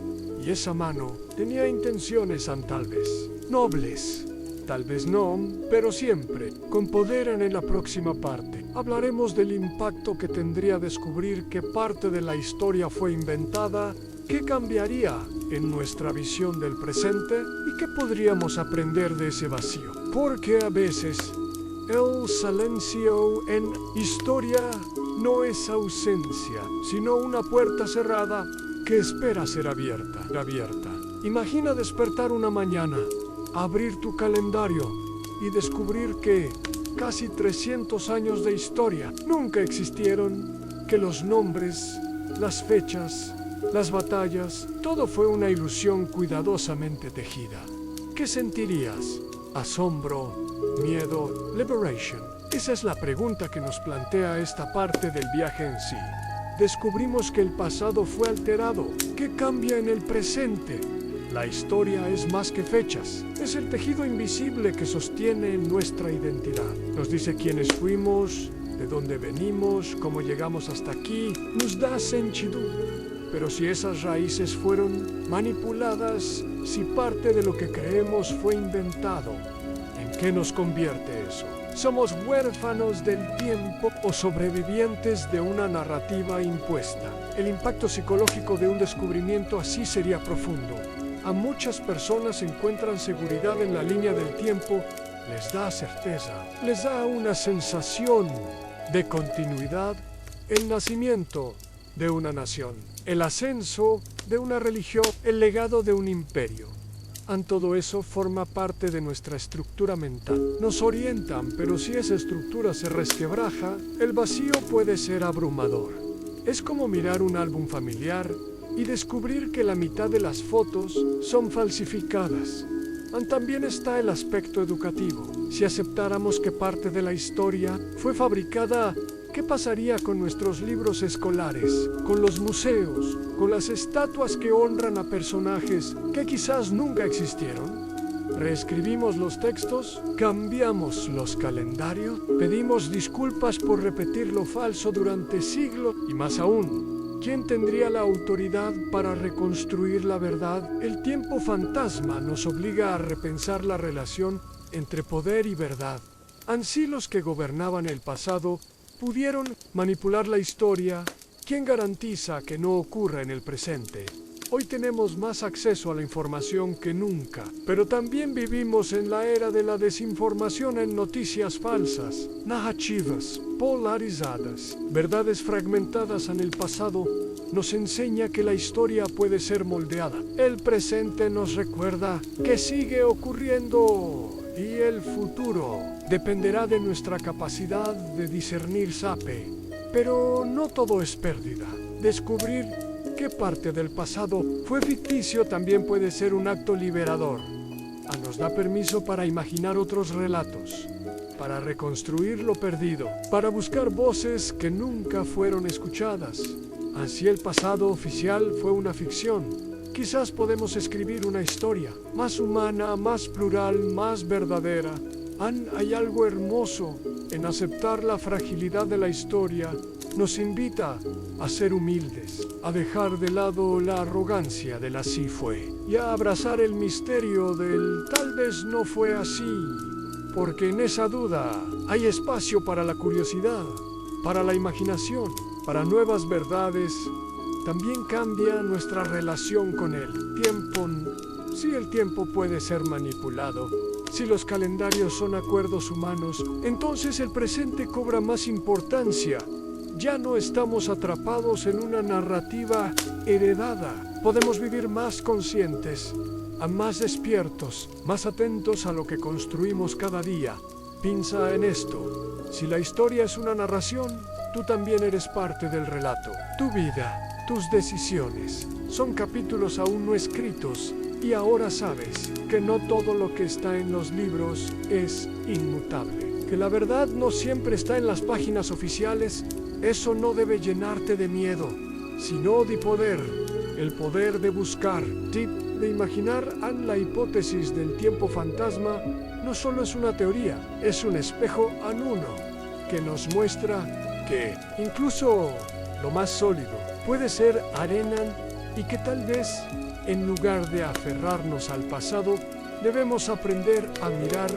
y esa mano tenía intenciones tal vez nobles, tal vez no, pero siempre, con poder en la próxima parte. Hablaremos del impacto que tendría descubrir qué parte de la historia fue inventada, qué cambiaría en nuestra visión del presente y qué podríamos aprender de ese vacío. Porque a veces el silencio en historia no es ausencia, sino una puerta cerrada que espera ser abierta. Imagina despertar una mañana, abrir tu calendario y descubrir que casi 300 años de historia nunca existieron, que los nombres, las fechas, las batallas, todo fue una ilusión cuidadosamente tejida. ¿Qué sentirías? ¿Asombro? ¿Miedo? ¿Liberation? Esa es la pregunta que nos plantea esta parte del viaje en sí. Descubrimos que el pasado fue alterado. ¿Qué cambia en el presente? La historia es más que fechas. Es el tejido invisible que sostiene nuestra identidad. Nos dice quiénes fuimos, de dónde venimos, cómo llegamos hasta aquí. Nos da sentido. Pero si esas raíces fueron manipuladas, si parte de lo que creemos fue inventado, ¿en qué nos convierte eso? ¿Somos huérfanos del tiempo o sobrevivientes de una narrativa impuesta? El impacto psicológico de un descubrimiento así sería profundo. A muchas personas encuentran seguridad en la línea del tiempo, les da certeza, les da una sensación de continuidad, el nacimiento de una nación, el ascenso de una religión, el legado de un imperio. Todo eso forma parte de nuestra estructura mental. Nos orientan, pero si esa estructura se resquebraja, el vacío puede ser abrumador. Es como mirar un álbum familiar y descubrir que la mitad de las fotos son falsificadas. También está el aspecto educativo. Si aceptáramos que parte de la historia fue fabricada, ¿qué pasaría con nuestros libros escolares, con los museos, con las estatuas que honran a personajes que quizás nunca existieron? ¿Reescribimos los textos? ¿Cambiamos los calendarios? ¿Pedimos disculpas por repetir lo falso durante siglos? Y más aún, ¿quién tendría la autoridad para reconstruir la verdad? El tiempo fantasma nos obliga a repensar la relación entre poder y verdad. Ansí los que gobernaban el pasado pudieron manipular la historia. ¿Quién garantiza que no ocurra en el presente? Hoy tenemos más acceso a la información que nunca, pero también vivimos en la era de la desinformación en noticias falsas, narrativas polarizadas, verdades fragmentadas en el pasado. Nos enseña que la historia puede ser moldeada. El presente nos recuerda que sigue ocurriendo y el futuro dependerá de nuestra capacidad de discernir sape. Pero no todo es pérdida. Descubrir qué parte del pasado fue ficticio también puede ser un acto liberador. Nos da permiso para imaginar otros relatos, para reconstruir lo perdido, para buscar voces que nunca fueron escuchadas. Así el pasado oficial fue una ficción. Quizás podemos escribir una historia más humana, más plural, más verdadera. Hay algo hermoso en aceptar la fragilidad de la historia. Nos invita a ser humildes, a dejar de lado la arrogancia del así fue y a abrazar el misterio del tal vez no fue así, porque en esa duda hay espacio para la curiosidad, para la imaginación, para nuevas verdades. También cambia nuestra relación con el tiempo. Si el tiempo puede ser manipulado, si los calendarios son acuerdos humanos, entonces el presente cobra más importancia. Ya no estamos atrapados en una narrativa heredada. Podemos vivir más conscientes, más despiertos, más atentos a lo que construimos cada día. Piensa en esto. Si la historia es una narración, tú también eres parte del relato. Tu vida, tus decisiones, son capítulos aún no escritos. Y ahora sabes que no todo lo que está en los libros es inmutable. Que la verdad no siempre está en las páginas oficiales. Eso no debe llenarte de miedo, sino de poder. El poder de buscar, de imaginar. La hipótesis del tiempo fantasma no solo es una teoría, es un espejo uno que nos muestra que incluso lo más sólido puede ser arena y que tal vez, en lugar de aferrarnos al pasado, Debemos aprender a mirar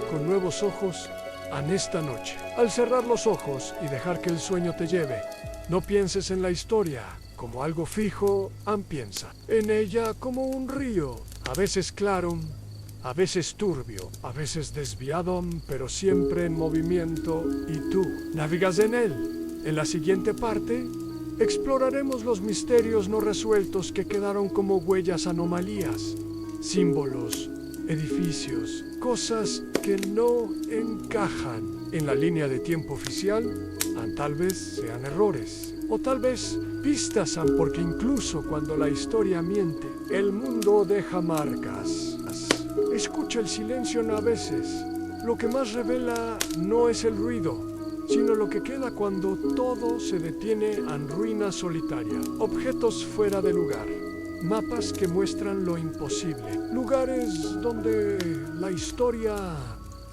con nuevos ojos en esta noche. Al cerrar los ojos y dejar que el sueño te lleve, no pienses en la historia como algo fijo, piensa en ella como un río, a veces claro, a veces turbio, a veces desviado, pero siempre en movimiento, y tú navegas en él. En la siguiente parte, exploraremos los misterios no resueltos que quedaron como huellas, anomalías, símbolos, edificios, cosas que no encajan en la línea de tiempo oficial. Tal vez sean errores, o tal vez pistas, porque incluso cuando la historia miente, el mundo deja marcas. Escucha el silencio a veces. Lo que más revela no es el ruido, sino lo que queda cuando todo se detiene en ruina solitaria. Objetos fuera de lugar, mapas que muestran lo imposible, lugares donde la historia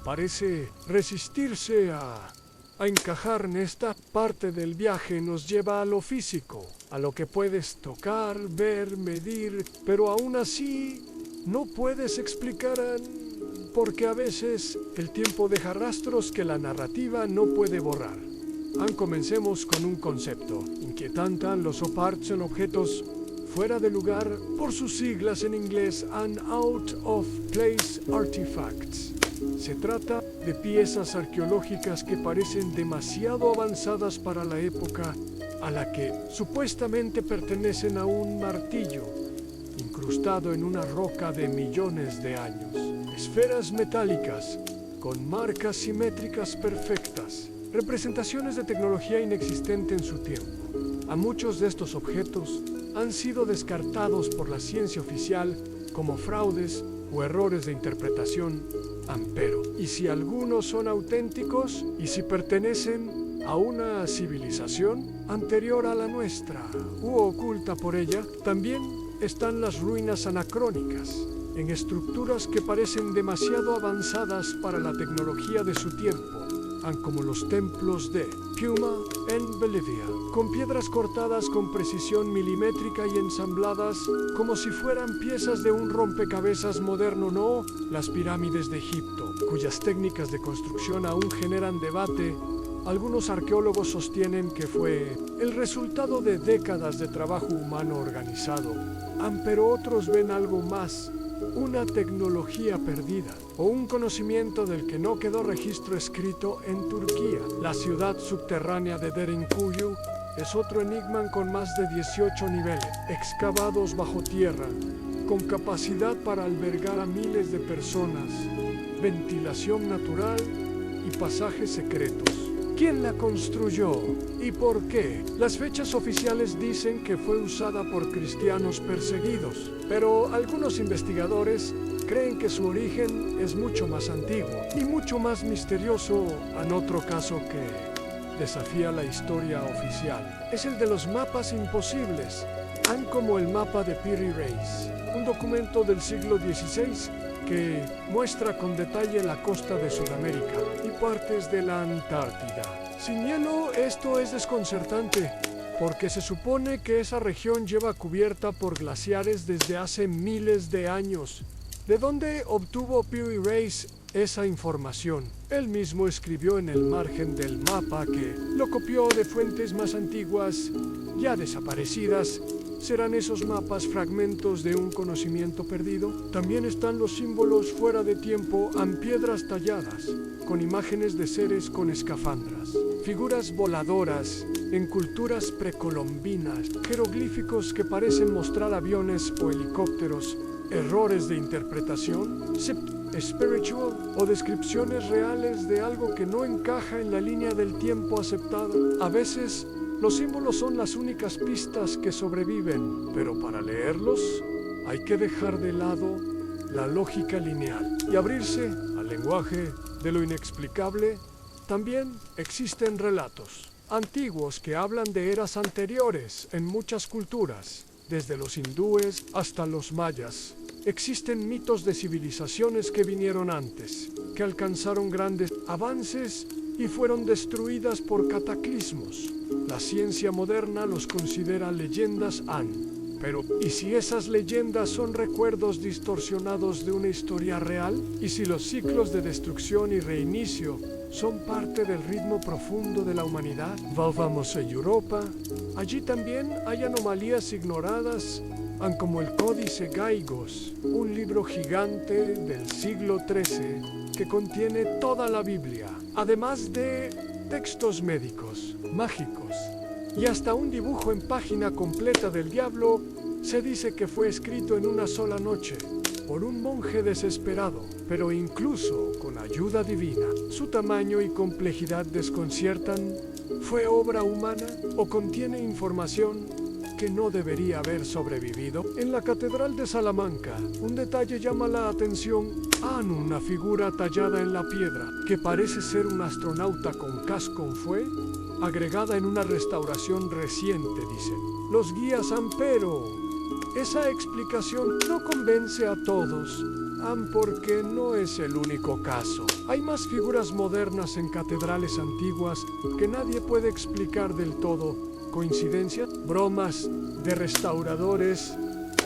parece resistirse a encajar. En esta parte del viaje nos lleva a lo físico, a lo que puedes tocar, ver, medir, pero aún así no puedes explicar, porque a veces el tiempo deja rastros que la narrativa no puede borrar. Comencemos con un concepto inquietante. Los OPART son objetos fuera de lugar, por sus siglas en inglés, and out of place artifacts. Se trata de piezas arqueológicas que parecen demasiado avanzadas para la época a la que supuestamente pertenecen. A un martillo incrustado en una roca de millones de años, esferas metálicas con marcas simétricas perfectas, representaciones de tecnología inexistente en su tiempo. A muchos de estos objetos han sido descartados por la ciencia oficial como fraudes o errores de interpretación, pero ¿y si algunos son auténticos? ¿Y si pertenecen a una civilización anterior a la nuestra u oculta por ella? También están las ruinas anacrónicas, en estructuras que parecen demasiado avanzadas para la tecnología de su tiempo, como los templos de Puma en Bolivia, con piedras cortadas con precisión milimétrica y ensambladas como si fueran piezas de un rompecabezas moderno. No, las pirámides de Egipto, cuyas técnicas de construcción aún generan debate. Algunos arqueólogos sostienen que fue el resultado de décadas de trabajo humano organizado, pero otros ven algo más, una tecnología perdida o un conocimiento del que no quedó registro escrito en Turquía. La ciudad subterránea de Derinkuyu es otro enigma con más de 18 niveles, excavados bajo tierra, con capacidad para albergar a miles de personas, ventilación natural y pasajes secretos. ¿Quién la construyó y por qué? Las fechas oficiales dicen que fue usada por cristianos perseguidos, pero algunos investigadores creen que su origen es mucho más antiguo y mucho más misterioso. En otro caso que desafía la historia oficial es el de los mapas imposibles, como el mapa de Piri Reis, un documento del siglo XVI que muestra con detalle la costa de Sudamérica y partes de la Antártida. Sin hielo, esto es desconcertante, porque se supone que esa región lleva cubierta por glaciares desde hace miles de años. ¿De dónde obtuvo Piri Reis esa información? Él mismo escribió en el margen del mapa que lo copió de fuentes más antiguas, ya desaparecidas. ¿Serán esos mapas fragmentos de un conocimiento perdido? También están los símbolos fuera de tiempo en piedras talladas, con imágenes de seres con escafandras, figuras voladoras en culturas precolombinas, jeroglíficos que parecen mostrar aviones o helicópteros, errores de interpretación, spiritual o descripciones reales de algo que no encaja en la línea del tiempo aceptada. A veces los símbolos son las únicas pistas que sobreviven, pero para leerlos hay que dejar de lado la lógica lineal y abrirse al lenguaje de lo inexplicable. También existen relatos antiguos que hablan de eras anteriores en muchas culturas, desde los hindúes hasta los mayas. Existen mitos de civilizaciones que vinieron antes, que alcanzaron grandes avances y fueron destruidas por cataclismos. La ciencia moderna los considera leyendas Pero, ¿y si esas leyendas son recuerdos distorsionados de una historia real? ¿Y si los ciclos de destrucción y reinicio son parte del ritmo profundo de la humanidad? Volvamos a Europa. Allí también hay anomalías ignoradas, como el Códice Gaigos, un libro gigante del siglo XIII que contiene toda la Biblia, además de textos médicos, mágicos, y hasta un dibujo en página completa del diablo. Se dice que fue escrito en una sola noche por un monje desesperado, pero incluso con ayuda divina. ¿Su tamaño y complejidad desconciertan? ¿Fue obra humana o contiene información que no debería haber sobrevivido? En la Catedral de Salamanca, un detalle llama la atención. Una figura tallada en la piedra, que parece ser un astronauta con casco, fue agregada en una restauración reciente, dicen los guías Ampero. Esa explicación no convence a todos, porque no es el único caso. Hay más figuras modernas en catedrales antiguas que nadie puede explicar del todo. ¿Coincidencia? ¿Bromas de restauradores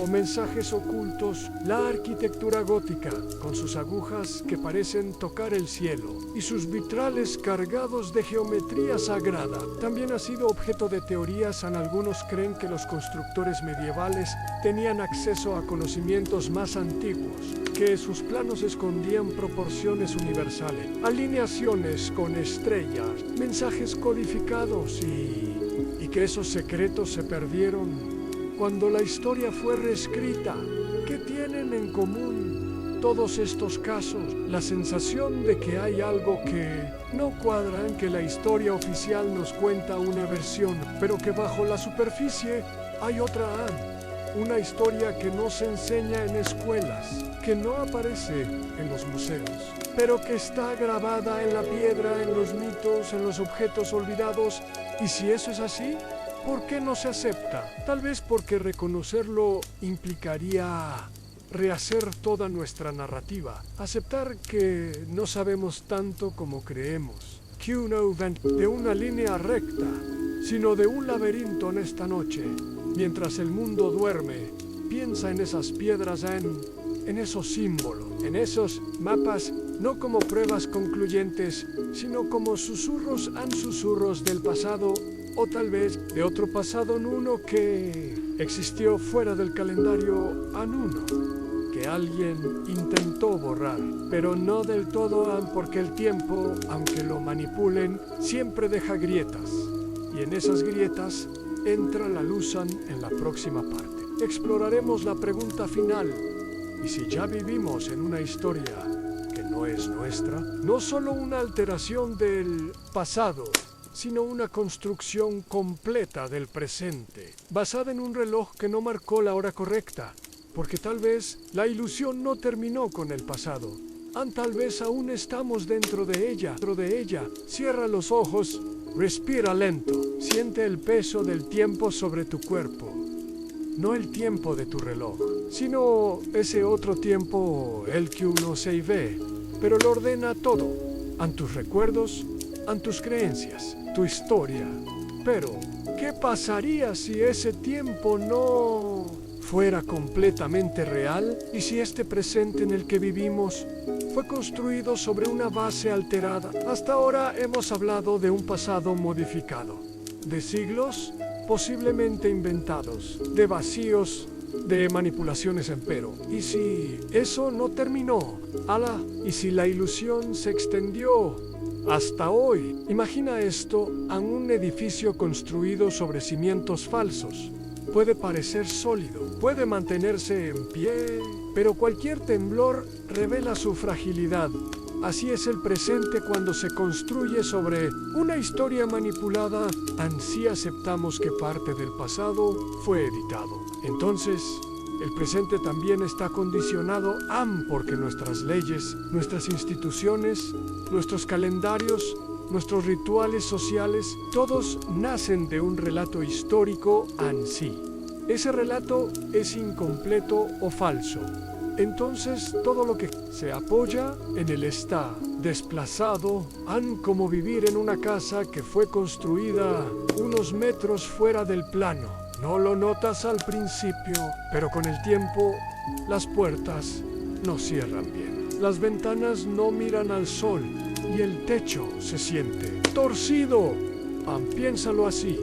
o mensajes ocultos? La arquitectura gótica, con sus agujas que parecen tocar el cielo y sus vitrales cargados de geometría sagrada, también ha sido objeto de teorías. Algunos creen que los constructores medievales tenían acceso a conocimientos más antiguos, que sus planos escondían proporciones universales, alineaciones con estrellas, mensajes codificados y que esos secretos se perdieron cuando la historia fue reescrita. ¿Qué tienen en común todos estos casos? La sensación de que hay algo que no cuadra, en que la historia oficial nos cuenta una versión, pero que bajo la superficie hay otra. Una historia que no se enseña en escuelas, que no aparece en los museos, pero que está grabada en la piedra, en los mitos, en los objetos olvidados. Y si eso es así, ¿por qué no se acepta? Tal vez porque reconocerlo implicaría rehacer toda nuestra narrativa, aceptar que no sabemos tanto como creemos, que uno ven de una línea recta, sino de un laberinto en esta noche. Mientras el mundo duerme, piensa en esas piedras, en esos símbolos, en esos mapas, no como pruebas concluyentes, sino como susurros del pasado, o tal vez de otro pasado nuno que existió fuera del calendario anuno, que alguien intentó borrar, pero no del todo, porque el tiempo, aunque lo manipulen, siempre deja grietas, y en esas grietas entra la luz en la próxima parte. Exploraremos la pregunta final: ¿y si ya vivimos en una historia que no es nuestra? No solo una alteración del pasado, sino una construcción completa del presente, basada en un reloj que no marcó la hora correcta, porque tal vez la ilusión no terminó con el pasado. Tal vez aún estamos dentro de ella. Cierra los ojos, respira lento, siente el peso del tiempo sobre tu cuerpo. No el tiempo de tu reloj, sino ese otro tiempo, el que uno se ve, pero lo ordena todo, tus recuerdos, tus creencias, tu historia. Pero, ¿qué pasaría si ese tiempo no fuera completamente real? ¿Y si este presente en el que vivimos fue construido sobre una base alterada? Hasta ahora hemos hablado de un pasado modificado, de siglos posiblemente inventados, de vacíos, de manipulaciones empero. ¿Y si eso no terminó? ¿Y si la ilusión se extendió hasta hoy? Imagina esto en un edificio construido sobre cimientos falsos. Puede parecer sólido, puede mantenerse en pie, pero cualquier temblor revela su fragilidad. Así es el presente cuando se construye sobre una historia manipulada. Así aceptamos que parte del pasado fue editado. Entonces, el presente también está condicionado porque nuestras leyes, nuestras instituciones, nuestros calendarios, nuestros rituales sociales, todos nacen de un relato histórico en sí. Ese relato es incompleto o falso. Entonces todo lo que se apoya en él está desplazado, como vivir en una casa que fue construida unos metros fuera del plano. No lo notas al principio, pero con el tiempo las puertas no cierran bien. Las ventanas no miran al sol y el techo se siente torcido. Piénsalo así.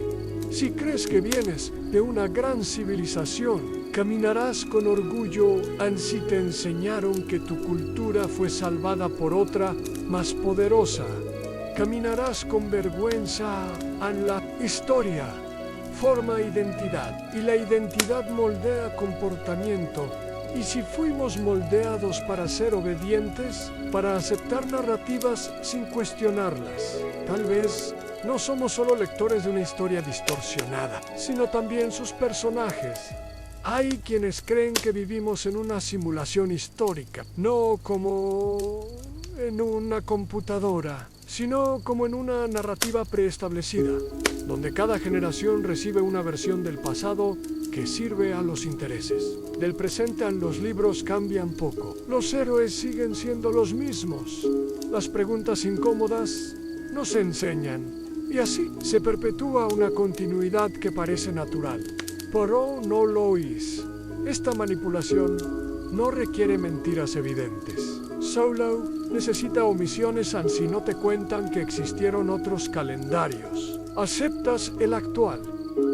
Si crees que vienes de una gran civilización, caminarás con orgullo si te enseñaron que tu cultura fue salvada por otra más poderosa. Caminarás con vergüenza en la historia. Forma identidad y la identidad moldea comportamiento. Y si fuimos moldeados para ser obedientes, para aceptar narrativas sin cuestionarlas, tal vez no somos solo lectores de una historia distorsionada, sino también sus personajes. Hay quienes creen que vivimos en una simulación histórica, no como en una computadora, sino como en una narrativa preestablecida, donde cada generación recibe una versión del pasado que sirve a los intereses. Del presente en los libros cambian poco. Los héroes siguen siendo los mismos. Las preguntas incómodas no se enseñan. Y así se perpetúa una continuidad que parece natural. Pero no lo es. Esta manipulación no requiere mentiras evidentes. Solo necesita omisiones si no te cuentan que existieron otros calendarios. Aceptas el actual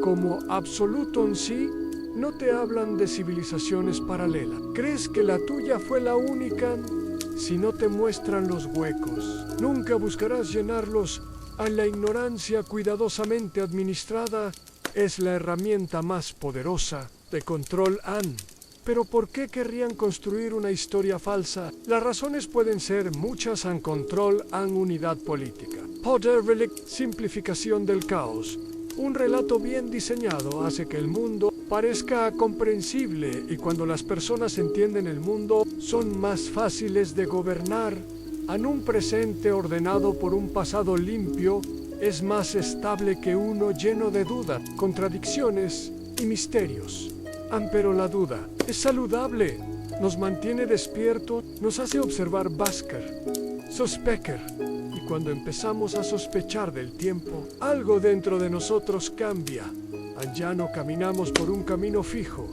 como absoluto en sí. No te hablan de civilizaciones paralelas. ¿Crees que la tuya fue la única? Si no te muestran los huecos, nunca buscarás llenarlos. La ignorancia cuidadosamente administrada es la herramienta más poderosa de control. Pero ¿por qué querrían construir una historia falsa? Las razones pueden ser muchas. Control unidad política. Poder simplificación del caos. Un relato bien diseñado hace que el mundo parezca comprensible y cuando las personas entienden el mundo son más fáciles de gobernar. En un presente ordenado por un pasado limpio es más estable que uno lleno de dudas, contradicciones y misterios. Pero la duda es saludable, nos mantiene despiertos, nos hace observar Basker, Sospecker. Y cuando empezamos a sospechar del tiempo, algo dentro de nosotros cambia. Ya no caminamos por un camino fijo,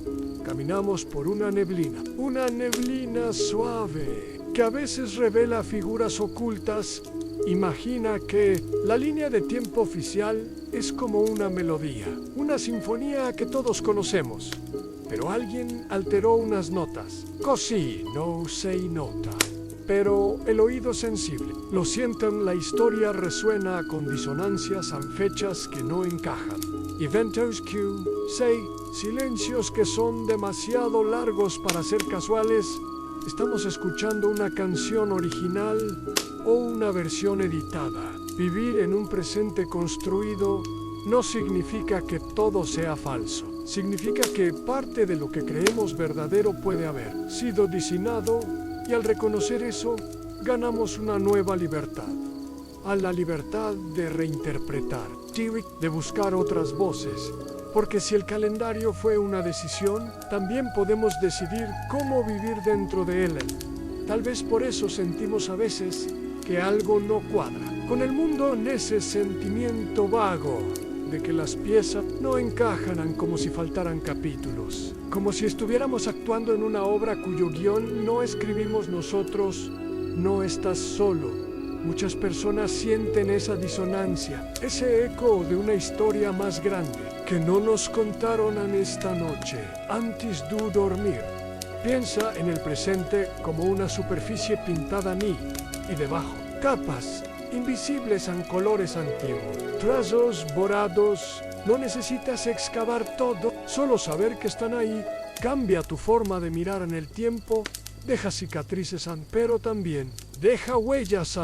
caminamos por una neblina suave, que a veces revela figuras ocultas. Imagina que la línea de tiempo oficial es como una melodía, una sinfonía que todos conocemos, pero alguien alteró unas notas. Così no sei nota. Pero el oído sensible lo sienten, la historia resuena con disonancias en fechas que no encajan. Eventos que, silencios que son demasiado largos para ser casuales. Estamos escuchando una canción original o una versión editada. Vivir en un presente construido no significa que todo sea falso. Significa que parte de lo que creemos verdadero puede haber sido diseñado y al reconocer eso, ganamos una nueva libertad. A la libertad de reinterpretar, de buscar otras voces. Porque si el calendario fue una decisión, también podemos decidir cómo vivir dentro de él. Tal vez por eso sentimos a veces que algo no cuadra. Con el mundo en ese sentimiento vago de que las piezas no encajan como si faltaran capítulos. Como si estuviéramos actuando en una obra cuyo guión no escribimos nosotros. No estás solo. Muchas personas sienten esa disonancia, ese eco de una historia más grande que no nos contaron en esta noche, antes de dormir. Piensa en el presente como una superficie pintada y debajo, capas invisibles en colores antiguos, trazos borrados. No necesitas excavar todo, solo saber que están ahí cambia tu forma de mirar en el tiempo, deja cicatrices, pero también deja huellas,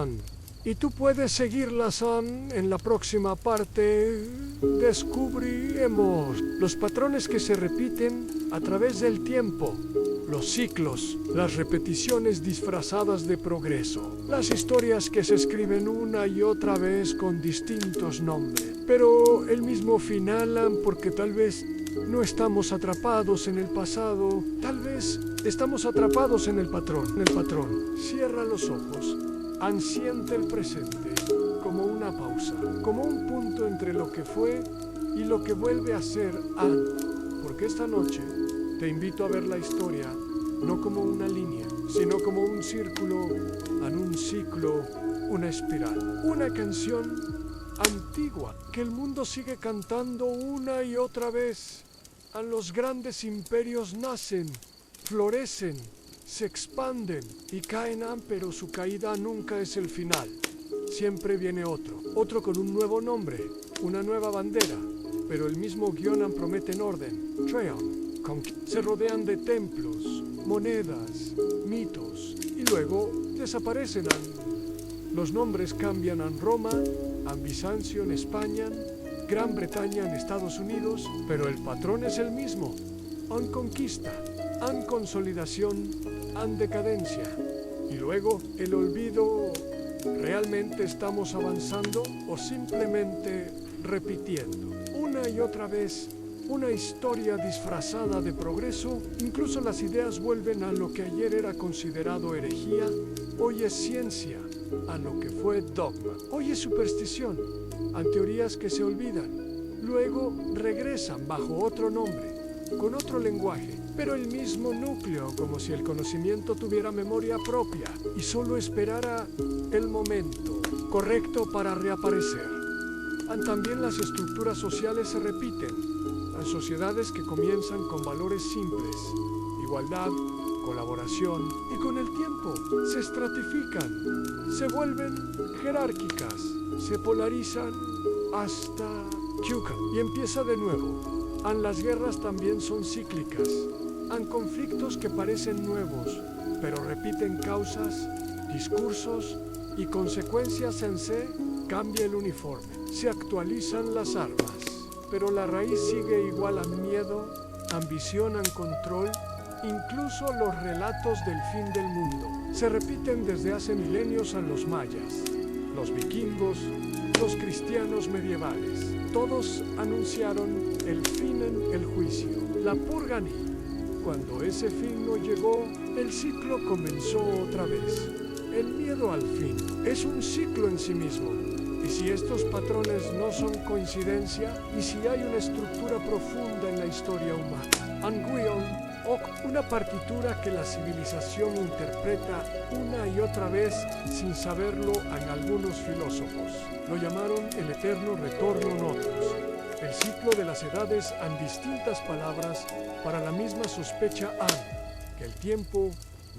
y tú puedes seguirlas en la próxima parte. Descubriremos los patrones que se repiten a través del tiempo, los ciclos, las repeticiones disfrazadas de progreso, las historias que se escriben una y otra vez con distintos nombres, pero el mismo final, porque tal vez no estamos atrapados en el pasado, tal vez estamos atrapados en el patrón. Cierra los ojos. Siente el presente como una pausa, como un punto entre lo que fue y lo que vuelve a ser Anne. Porque esta noche te invito a ver la historia no como una línea, sino como un círculo, en un ciclo, una espiral. Una canción antigua que el mundo sigue cantando una y otra vez. Los grandes imperios nacen, florecen, se expanden y caen, pero su caída nunca es el final. Siempre viene otro con un nuevo nombre, una nueva bandera, pero el mismo guion promete en orden. Treon, se rodean de templos, monedas, mitos y luego desaparecen. Los nombres cambian en Roma, en Bizancio, en España, Gran Bretaña, en Estados Unidos, pero el patrón es el mismo. En conquista, en consolidación, en decadencia. Y luego el olvido. ¿Realmente estamos avanzando o simplemente repitiendo una y otra vez una historia disfrazada de progreso? Incluso las ideas vuelven a lo que ayer era considerado herejía, hoy es ciencia, a lo que fue dogma, hoy es superstición, a teorías que se olvidan, luego regresan bajo otro nombre, con otro lenguaje, pero el mismo núcleo, como si el conocimiento tuviera memoria propia y solo esperara el momento correcto para reaparecer. También las estructuras sociales se repiten. Hay sociedades que comienzan con valores simples, igualdad, colaboración, y con el tiempo se estratifican, se vuelven jerárquicas, se polarizan hasta y empieza de nuevo. Las guerras también son cíclicas. Conflictos que parecen nuevos, pero repiten causas, discursos y consecuencias en sí. Cambia el uniforme, se actualizan las armas, pero la raíz sigue igual a miedo, ambición, control. Incluso los relatos del fin del mundo se repiten desde hace milenios a los mayas, los vikingos, los cristianos medievales. Todos anunciaron el fin en el juicio, la purga. Cuando ese fin no llegó, el ciclo comenzó otra vez. El miedo al fin es un ciclo en sí mismo. Y si estos patrones no son coincidencia, y si hay una estructura profunda en la historia humana, Anguion, una partitura que la civilización interpreta una y otra vez sin saberlo, en algunos filósofos lo llamaron el eterno retorno en otros. El ciclo de las edades en distintas palabras para la misma sospecha que el tiempo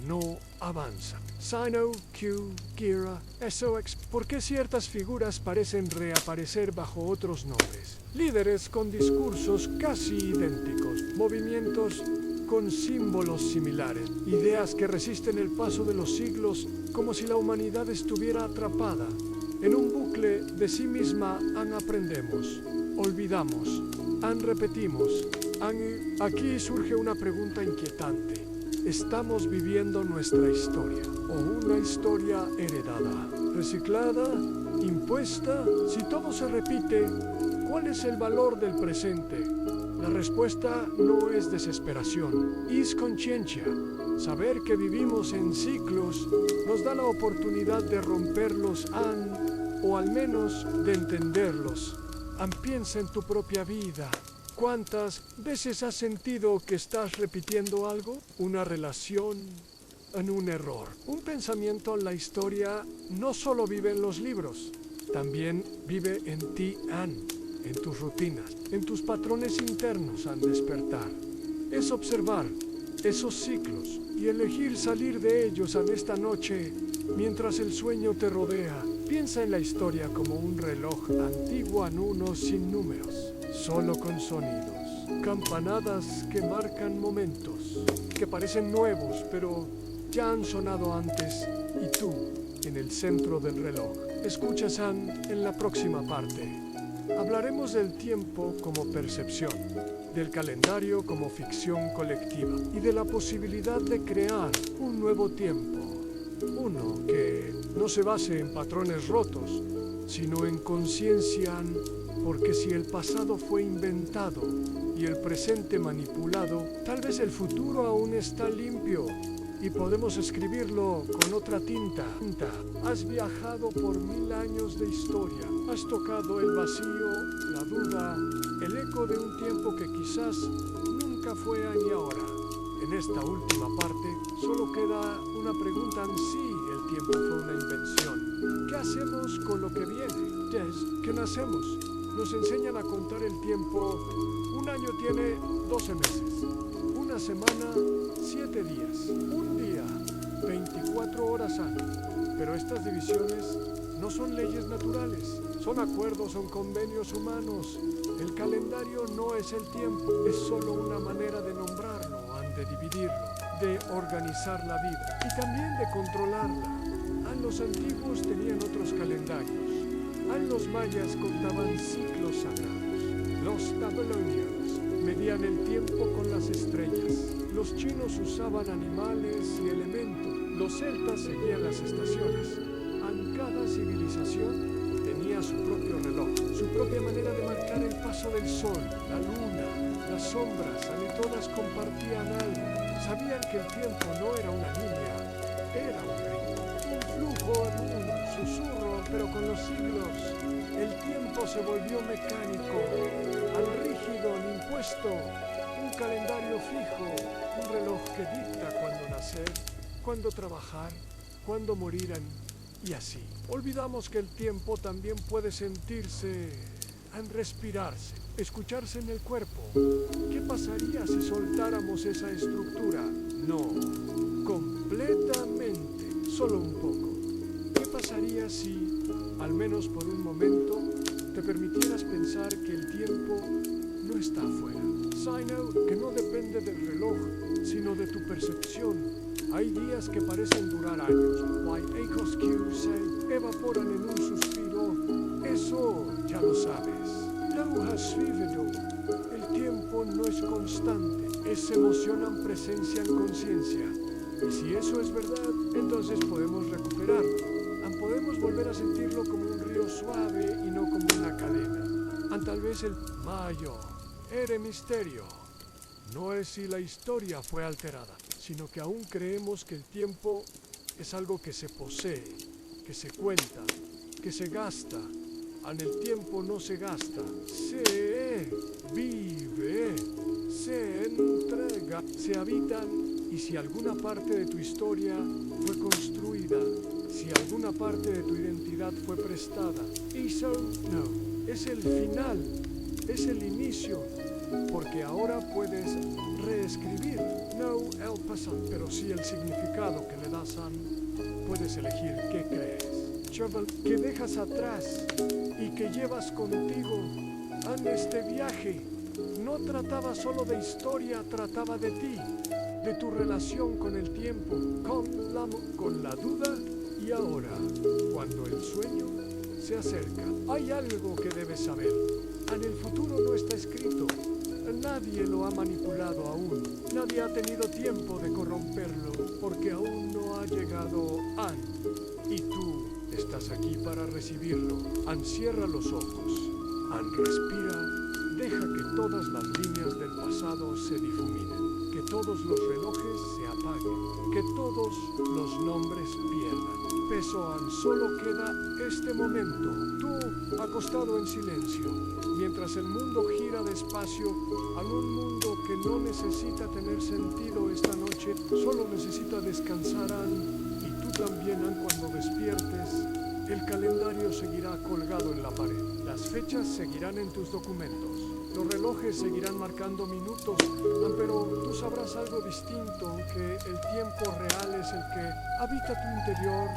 no avanza. Sino, Q, Gira, SOX. ¿Por qué ciertas figuras parecen reaparecer bajo otros nombres? Líderes con discursos casi idénticos, movimientos con símbolos similares, ideas que resisten el paso de los siglos, como si la humanidad estuviera atrapada en un bucle de sí misma. Aprendemos, olvidamos, repetimos. Aquí surge una pregunta inquietante. ¿Estamos viviendo nuestra historia o una historia heredada, reciclada, impuesta? Si todo se repite, ¿cuál es el valor del presente? La respuesta no es desesperación, es conciencia. Saber que vivimos en ciclos nos da la oportunidad de romperlos o al menos de entenderlos. Piensa en tu propia vida. ¿Cuántas veces has sentido que estás repitiendo algo? Una relación, en un error. Un pensamiento en la historia no solo vive en los libros, también vive en ti, en tus rutinas, en tus patrones internos al despertar. Es observar esos ciclos y elegir salir de ellos en esta noche mientras el sueño te rodea. Piensa en la historia como un reloj antiguo en uno sin números, solo con sonidos, campanadas que marcan momentos, que parecen nuevos pero ya han sonado antes, y tú en el centro del reloj. Escuchas en la próxima parte. Hablaremos del tiempo como percepción, del calendario como ficción colectiva y de la posibilidad de crear un nuevo tiempo. Uno que no se base en patrones rotos, sino en conciencia, porque si el pasado fue inventado y el presente manipulado, tal vez el futuro aún está limpio y podemos escribirlo con otra tinta. Has viajado por 1000 años de historia, has tocado el vacío, la duda, el eco de un tiempo que quizás nunca fue ni ahora. En esta última parte solo queda una pregunta en sí: el tiempo fue una invención. ¿Qué hacemos con lo que viene? ¿Qué nacemos? Nos enseñan a contar el tiempo. Un año tiene 12 meses, una semana 7 días, un día 24 horas año. Pero estas divisiones no son leyes naturales, son acuerdos, son convenios humanos. El calendario no es el tiempo, es solo una manera de nombrarlo, de dividirlo, de organizar la vida y también de controlarla. Los antiguos tenían otros calendarios. Los mayas contaban ciclos sagrados. Los babilonios medían el tiempo con las estrellas. Los chinos usaban animales y elementos. Los celtas seguían las estaciones. Cada civilización tenía su propio reloj, su propia manera de marcar el paso del sol, la luna, las sombras. Todas compartían algo. Sabían que el tiempo no era una línea, era un ritmo, un flujo, un susurro, pero con los siglos el tiempo se volvió mecánico, al rígido, al impuesto, un calendario fijo, un reloj que dicta cuándo nacer, cuándo trabajar, cuándo morir y así. Olvidamos que el tiempo también puede sentirse, respirarse, escucharse en el cuerpo. ¿Qué pasaría si soltáramos esa estructura? No, completamente, solo un poco. ¿Qué pasaría si, al menos por un momento, te permitieras pensar que el tiempo no está afuera? Que no depende del reloj, sino de tu percepción. Hay días que parecen durar años. Se evaporan en un suspiro. Eso ya lo sabes. El tiempo no es constante. Es emoción en presencia en conciencia. Y si eso es verdad, entonces podemos recuperarlo. Podemos volver a sentirlo como un río suave y no como una cadena. Tal vez el mayo era misterio. No es si la historia fue alterada, sino que aún creemos que el tiempo es algo que se posee, que se cuenta, que se gasta. El tiempo no se gasta, se vive, se entrega, se habitan. Y si alguna parte de tu historia fue construida, si alguna parte de tu identidad fue prestada, no, es el final, es el inicio. Porque ahora puedes reescribir, no el pasado, pero sí el significado que le das puedes elegir qué crees, que dejas atrás y que llevas contigo en este viaje. No trataba solo de historia, trataba de ti, de tu relación con el tiempo, con la duda y ahora, cuando el sueño se acerca. Hay algo que debes saber. En el futuro no está escrito. Nadie lo ha manipulado aún. Nadie ha tenido tiempo de corromperlo, porque aún no ha llegado Y tú estás aquí para recibirlo. Cierra los ojos. Respira. Deja que todas las líneas del pasado se difuminen. Que todos los relojes se apaguen. Que todos los nombres pierdan peso. Solo queda este momento. Tú, acostado en silencio, mientras el mundo gira despacio, un mundo que no necesita tener sentido esta noche, solo necesita descansar. Y tú también, cuando despiertes, el calendario seguirá colgado en la pared. Las fechas seguirán en tus documentos. Los relojes seguirán marcando minutos, pero tú sabrás algo distinto, que el tiempo real es el que habita tu interior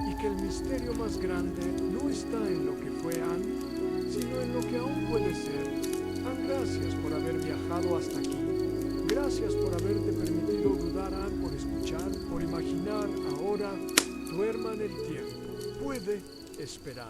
y que el misterio más grande no está en lo que fue sino en lo que aún puede ser. Gracias por haber viajado hasta aquí. Gracias por haberte permitido dudar, por escuchar, por imaginar. Ahora duerma en el tiempo. Puede esperar.